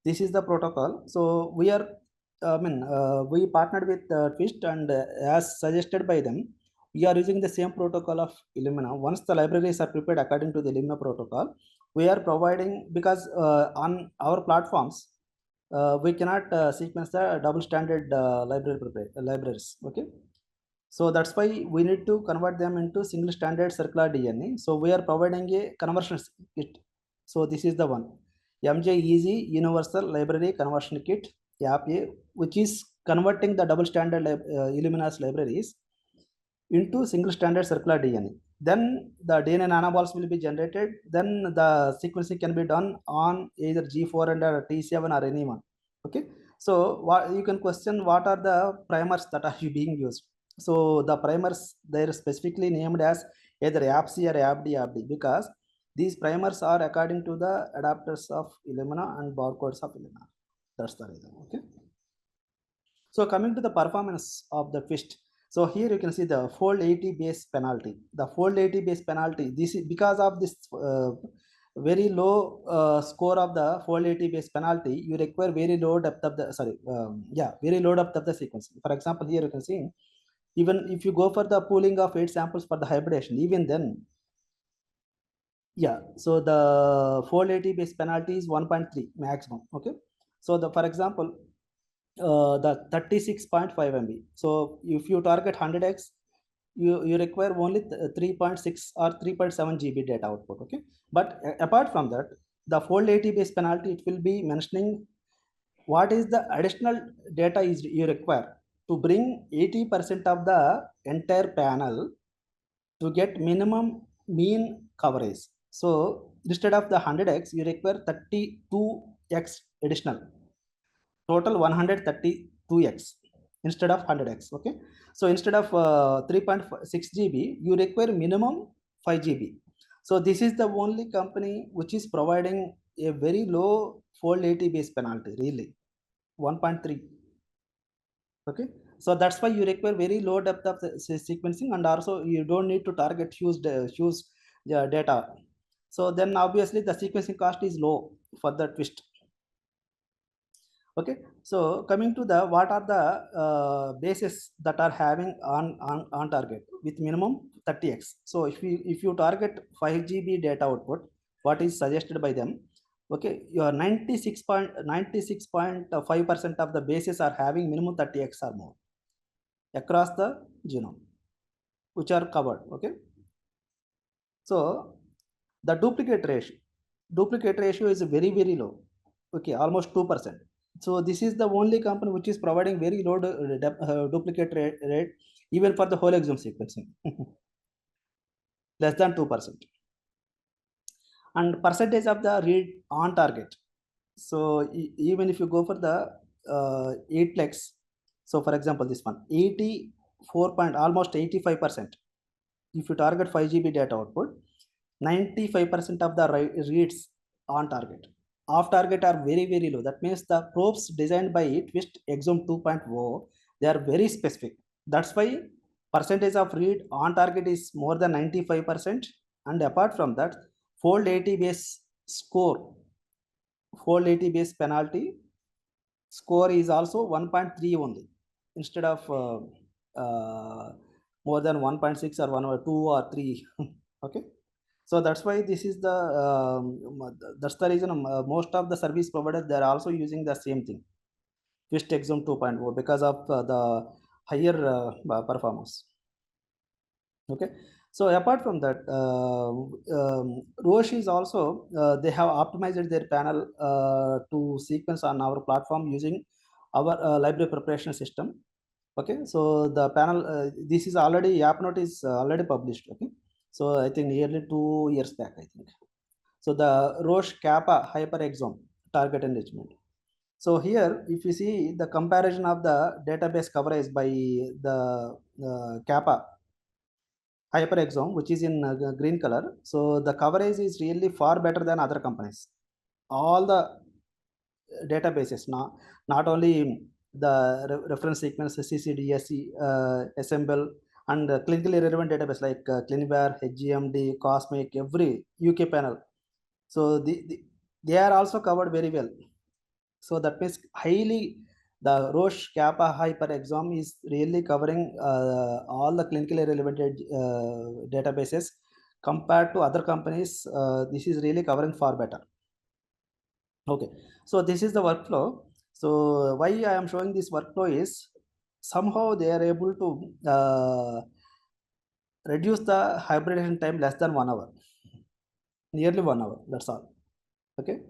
this is the protocol. So we are, we partnered with Twist, and as suggested by them, we are using the same protocol of Illumina. Once the libraries are prepared according to the Illumina protocol, we are providing, because on our platforms, we cannot sequence the double standard libraries. Okay, so that's why we need to convert them into single standard circular DNA. So we are providing a conversion kit. So this is the one, MJ Easy Universal Library Conversion Kit, app A, which is converting the double standard Illumina's libraries into single standard circular DNA. Then the DNA nanoballs will be generated. Then the sequencing can be done on either G400 or T7 or anyone. Okay, so what you can question, what are the primers that are being used? So the primers, they are specifically named as either AppC or AppD, because these primers are according to the adapters of Illumina and barcodes of Illumina. That's the reason. Okay. So coming to the performance of the twist. So here you can see the fold 80 base penalty. The fold 80 base penalty, this is because of this very low score of the fold 80 base penalty, you require very low depth of the, very low depth of the sequence. For example, here you can see, even if you go for the pooling of 8 samples for the hybridization, even then, so the fold 80 base penalty is 1.3 maximum. Okay, so the, for example, the 36.5 MB. So if you target 100x, you require only 3.6 or 3.7 GB data output. Okay, but apart from that, the fold 80 base penalty, it will be mentioning what is the additional data is you require to bring 80% of the entire panel to get minimum mean coverage. So instead of the 100x, you require 32x additional, total 132x instead of 100x. Okay, so instead of 3.6 GB, you require minimum 5 GB. So this is the only company which is providing a very low fold 80 base penalty, really 1.3. Okay, so that's why you require very low depth of sequencing, and also you don't need to target huge data. So then obviously the sequencing cost is low for the twist. Okay, so coming to the, what are the bases that are having on target with minimum 30x. So if you target 5 GB data output, what is suggested by them, okay, your 96.5% of the bases are having minimum 30x or more across the genome, which are covered. Okay, so the duplicate ratio is very low. Okay, almost 2%. So this is the only company which is providing very low duplicate rate even for the whole exome sequencing. Less than 2%. And percentage of the read on target. So even if you go for the 8plex, so for example, this one, 84 point, almost 85%. If you target 5 GB data output, 95% of the reads on target. Off target are very, very low. That means the probes designed by Twist Exome 2.0, they are very specific. That's why percentage of read on target is more than 95%. And apart from that, fold 80 base score, fold 80 base penalty score is also 1.3 only, instead of more than 1.6 or 1 or 2 or 3. Okay, so that's why this is the that's the reason most of the service providers, they are also using the same thing, Twist Exome 2.0, because of the higher performance. Okay, so apart from that, Roche is also they have optimized their panel to sequence on our platform using our library preparation system. Okay, so the panel this is already, app note is already published. Okay, so I think nearly 2 years back, I think. So the Roche Kappa hyperexome target enrichment. So here, if you see the comparison of the database coverage by the Kappa hyperexome, which is in green color. So the coverage is really far better than other companies. All the databases, not only the reference sequence, CCDSC, assemble, and clinically relevant database like Clinivar, HGMD, Cosmic, every UK panel. So they are also covered very well. So that means highly, the Roche Kappa hyperexome is really covering all the clinically relevant databases. Compared to other companies, this is really covering far better. Okay, so this is the workflow. So why I am showing this workflow is somehow they are able to reduce the hybridization time less than 1 hour, nearly 1 hour. That's all. Okay.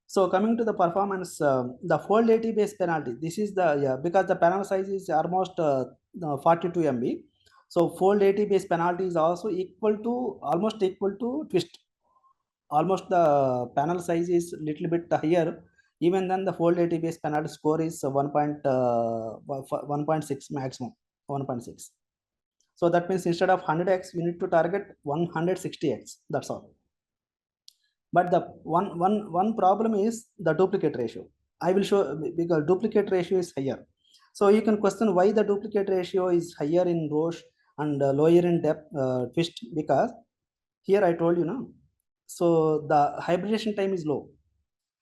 So coming to the performance, the fold 80 base penalty. This is the because the panel size is almost 42 MB. So fold 80 base penalty is also almost equal to Twist. Almost the panel size is little bit higher. Even then, the fold 80 base penalty score is 1.6 maximum, 1.6. So that means instead of 100x, you need to target 160x. That's all. But the one problem is the duplicate ratio. I will show, because duplicate ratio is higher. So you can question why the duplicate ratio is higher in Roche and lower in depth Twist, because here I told you now. So the hybridization time is low.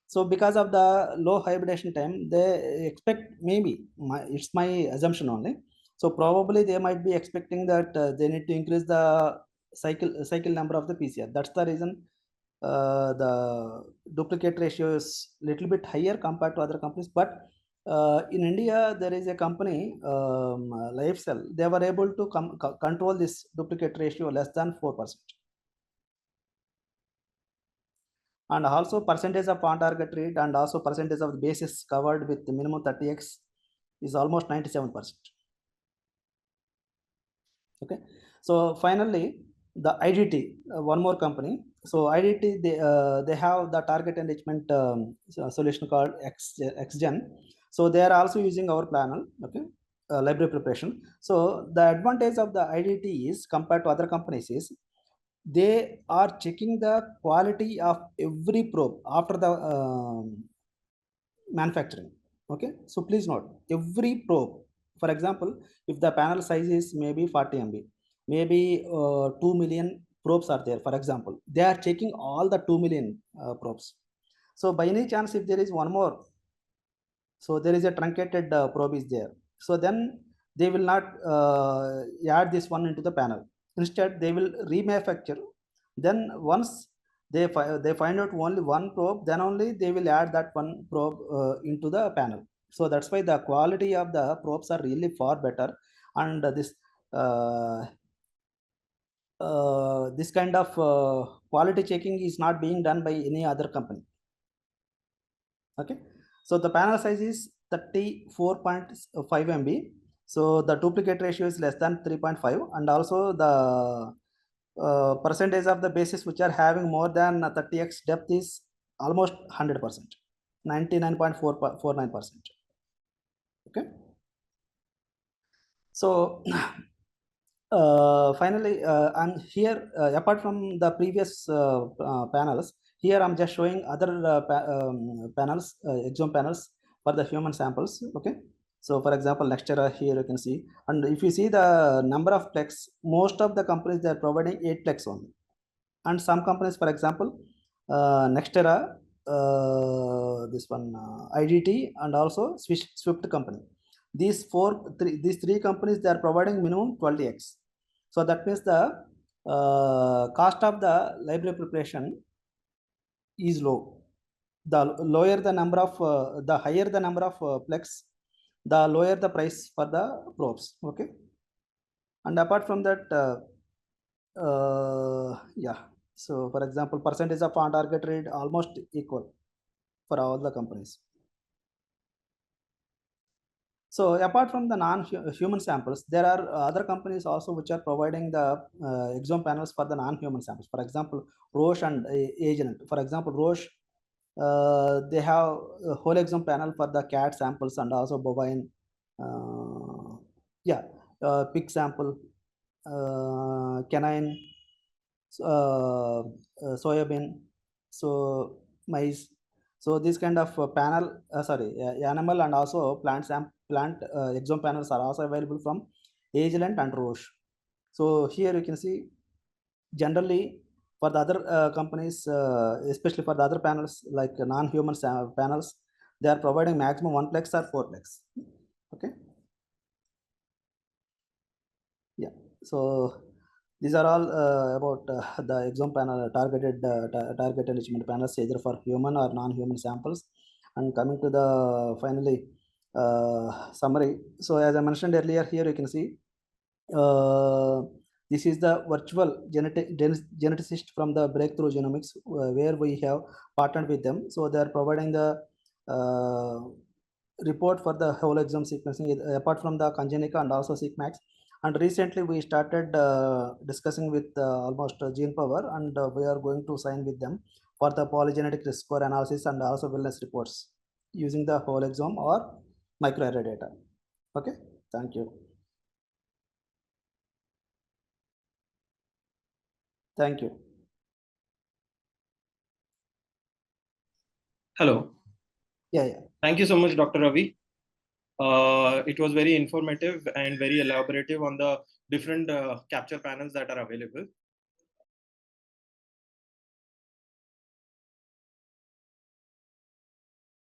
So because of the low hybridization time, they expect, maybe it's my assumption only. So probably they might be expecting that they need to increase the cycle number of the PCR. That's the reason the duplicate ratio is little bit higher compared to other companies. But in India, there is a company, LifeCell. They were able to control this duplicate ratio less than 4%. And also percentage of on target read and also percentage of the bases covered with minimum 30x is almost 97%. Okay, so finally the IDT, one more company. So IDT, they have the target enrichment solution called XGen. So they are also using our panel. Okay, library preparation. So the advantage of the IDT is, compared to other companies, is they are checking the quality of every probe after the manufacturing. Okay, so please note, every probe, for example, if the panel size is maybe 40 MB, maybe 2 million probes are there, for example, they are checking all the 2 million probes. So by any chance, if there is one more, so there is a truncated probe is there, so then they will not add this one into the panel. Instead, they will remanufacture. Then once they find out only one probe, then only they will add that one probe into the panel. So that's why the quality of the probes are really far better. And this kind of quality checking is not being done by any other company. Okay, so the panel size is 34.5 MB. So the duplicate ratio is less than 3.5, and also the percentage of the bases which are having more than 30x depth is almost 100%, 99.449%. Okay. So finally, I'm here, apart from the previous panels, here I'm just showing other panels, exome panels for the human samples. Okay. So for example, Nextera here you can see, and if you see the number of plex, most of the companies, they are providing 8 plex only. And some companies, for example, Nextera, this one, IDT, and also Swift company. These three companies, they are providing minimum 20x. So that means the cost of the library preparation is low. The lower the number of, the higher the number of plex, the lower the price for the probes. Okay. And apart from that, yeah. So for example, percentage of on target rate almost equal for all the companies. So apart from the non-human samples, there are other companies also which are providing the exome panels for the non-human samples. For example, Roche and Agent. For example, Roche, they have a whole exome panel for the cat samples and also bovine, pig sample, canine, soybean, so maize. So this kind of panel, animal and also plant exome panels are also available from Agilent and Roche. So here you can see, generally for the other companies, especially for the other panels like non-human panels, they are providing maximum 1 plex or 4 plex. Okay. Yeah. So these are all about the exome panel, target enrichment panels, either for human or non-human samples. And coming to the finally summary. So as I mentioned earlier, here you can see this is the virtual geneticist from the Breakthrough Genomics, where we have partnered with them. So they are providing the report for the whole exome sequencing, apart from the Congenica and also SeqMax. And recently we started discussing with almost Gene Power, and we are going to sign with them for the polygenetic risk score analysis and also wellness reports using the whole exome or microarray data. Okay, thank you. Thank you. Hello. Yeah. Thank you so much, Dr. Ravi. It was very informative and very elaborative on the different capture panels that are available.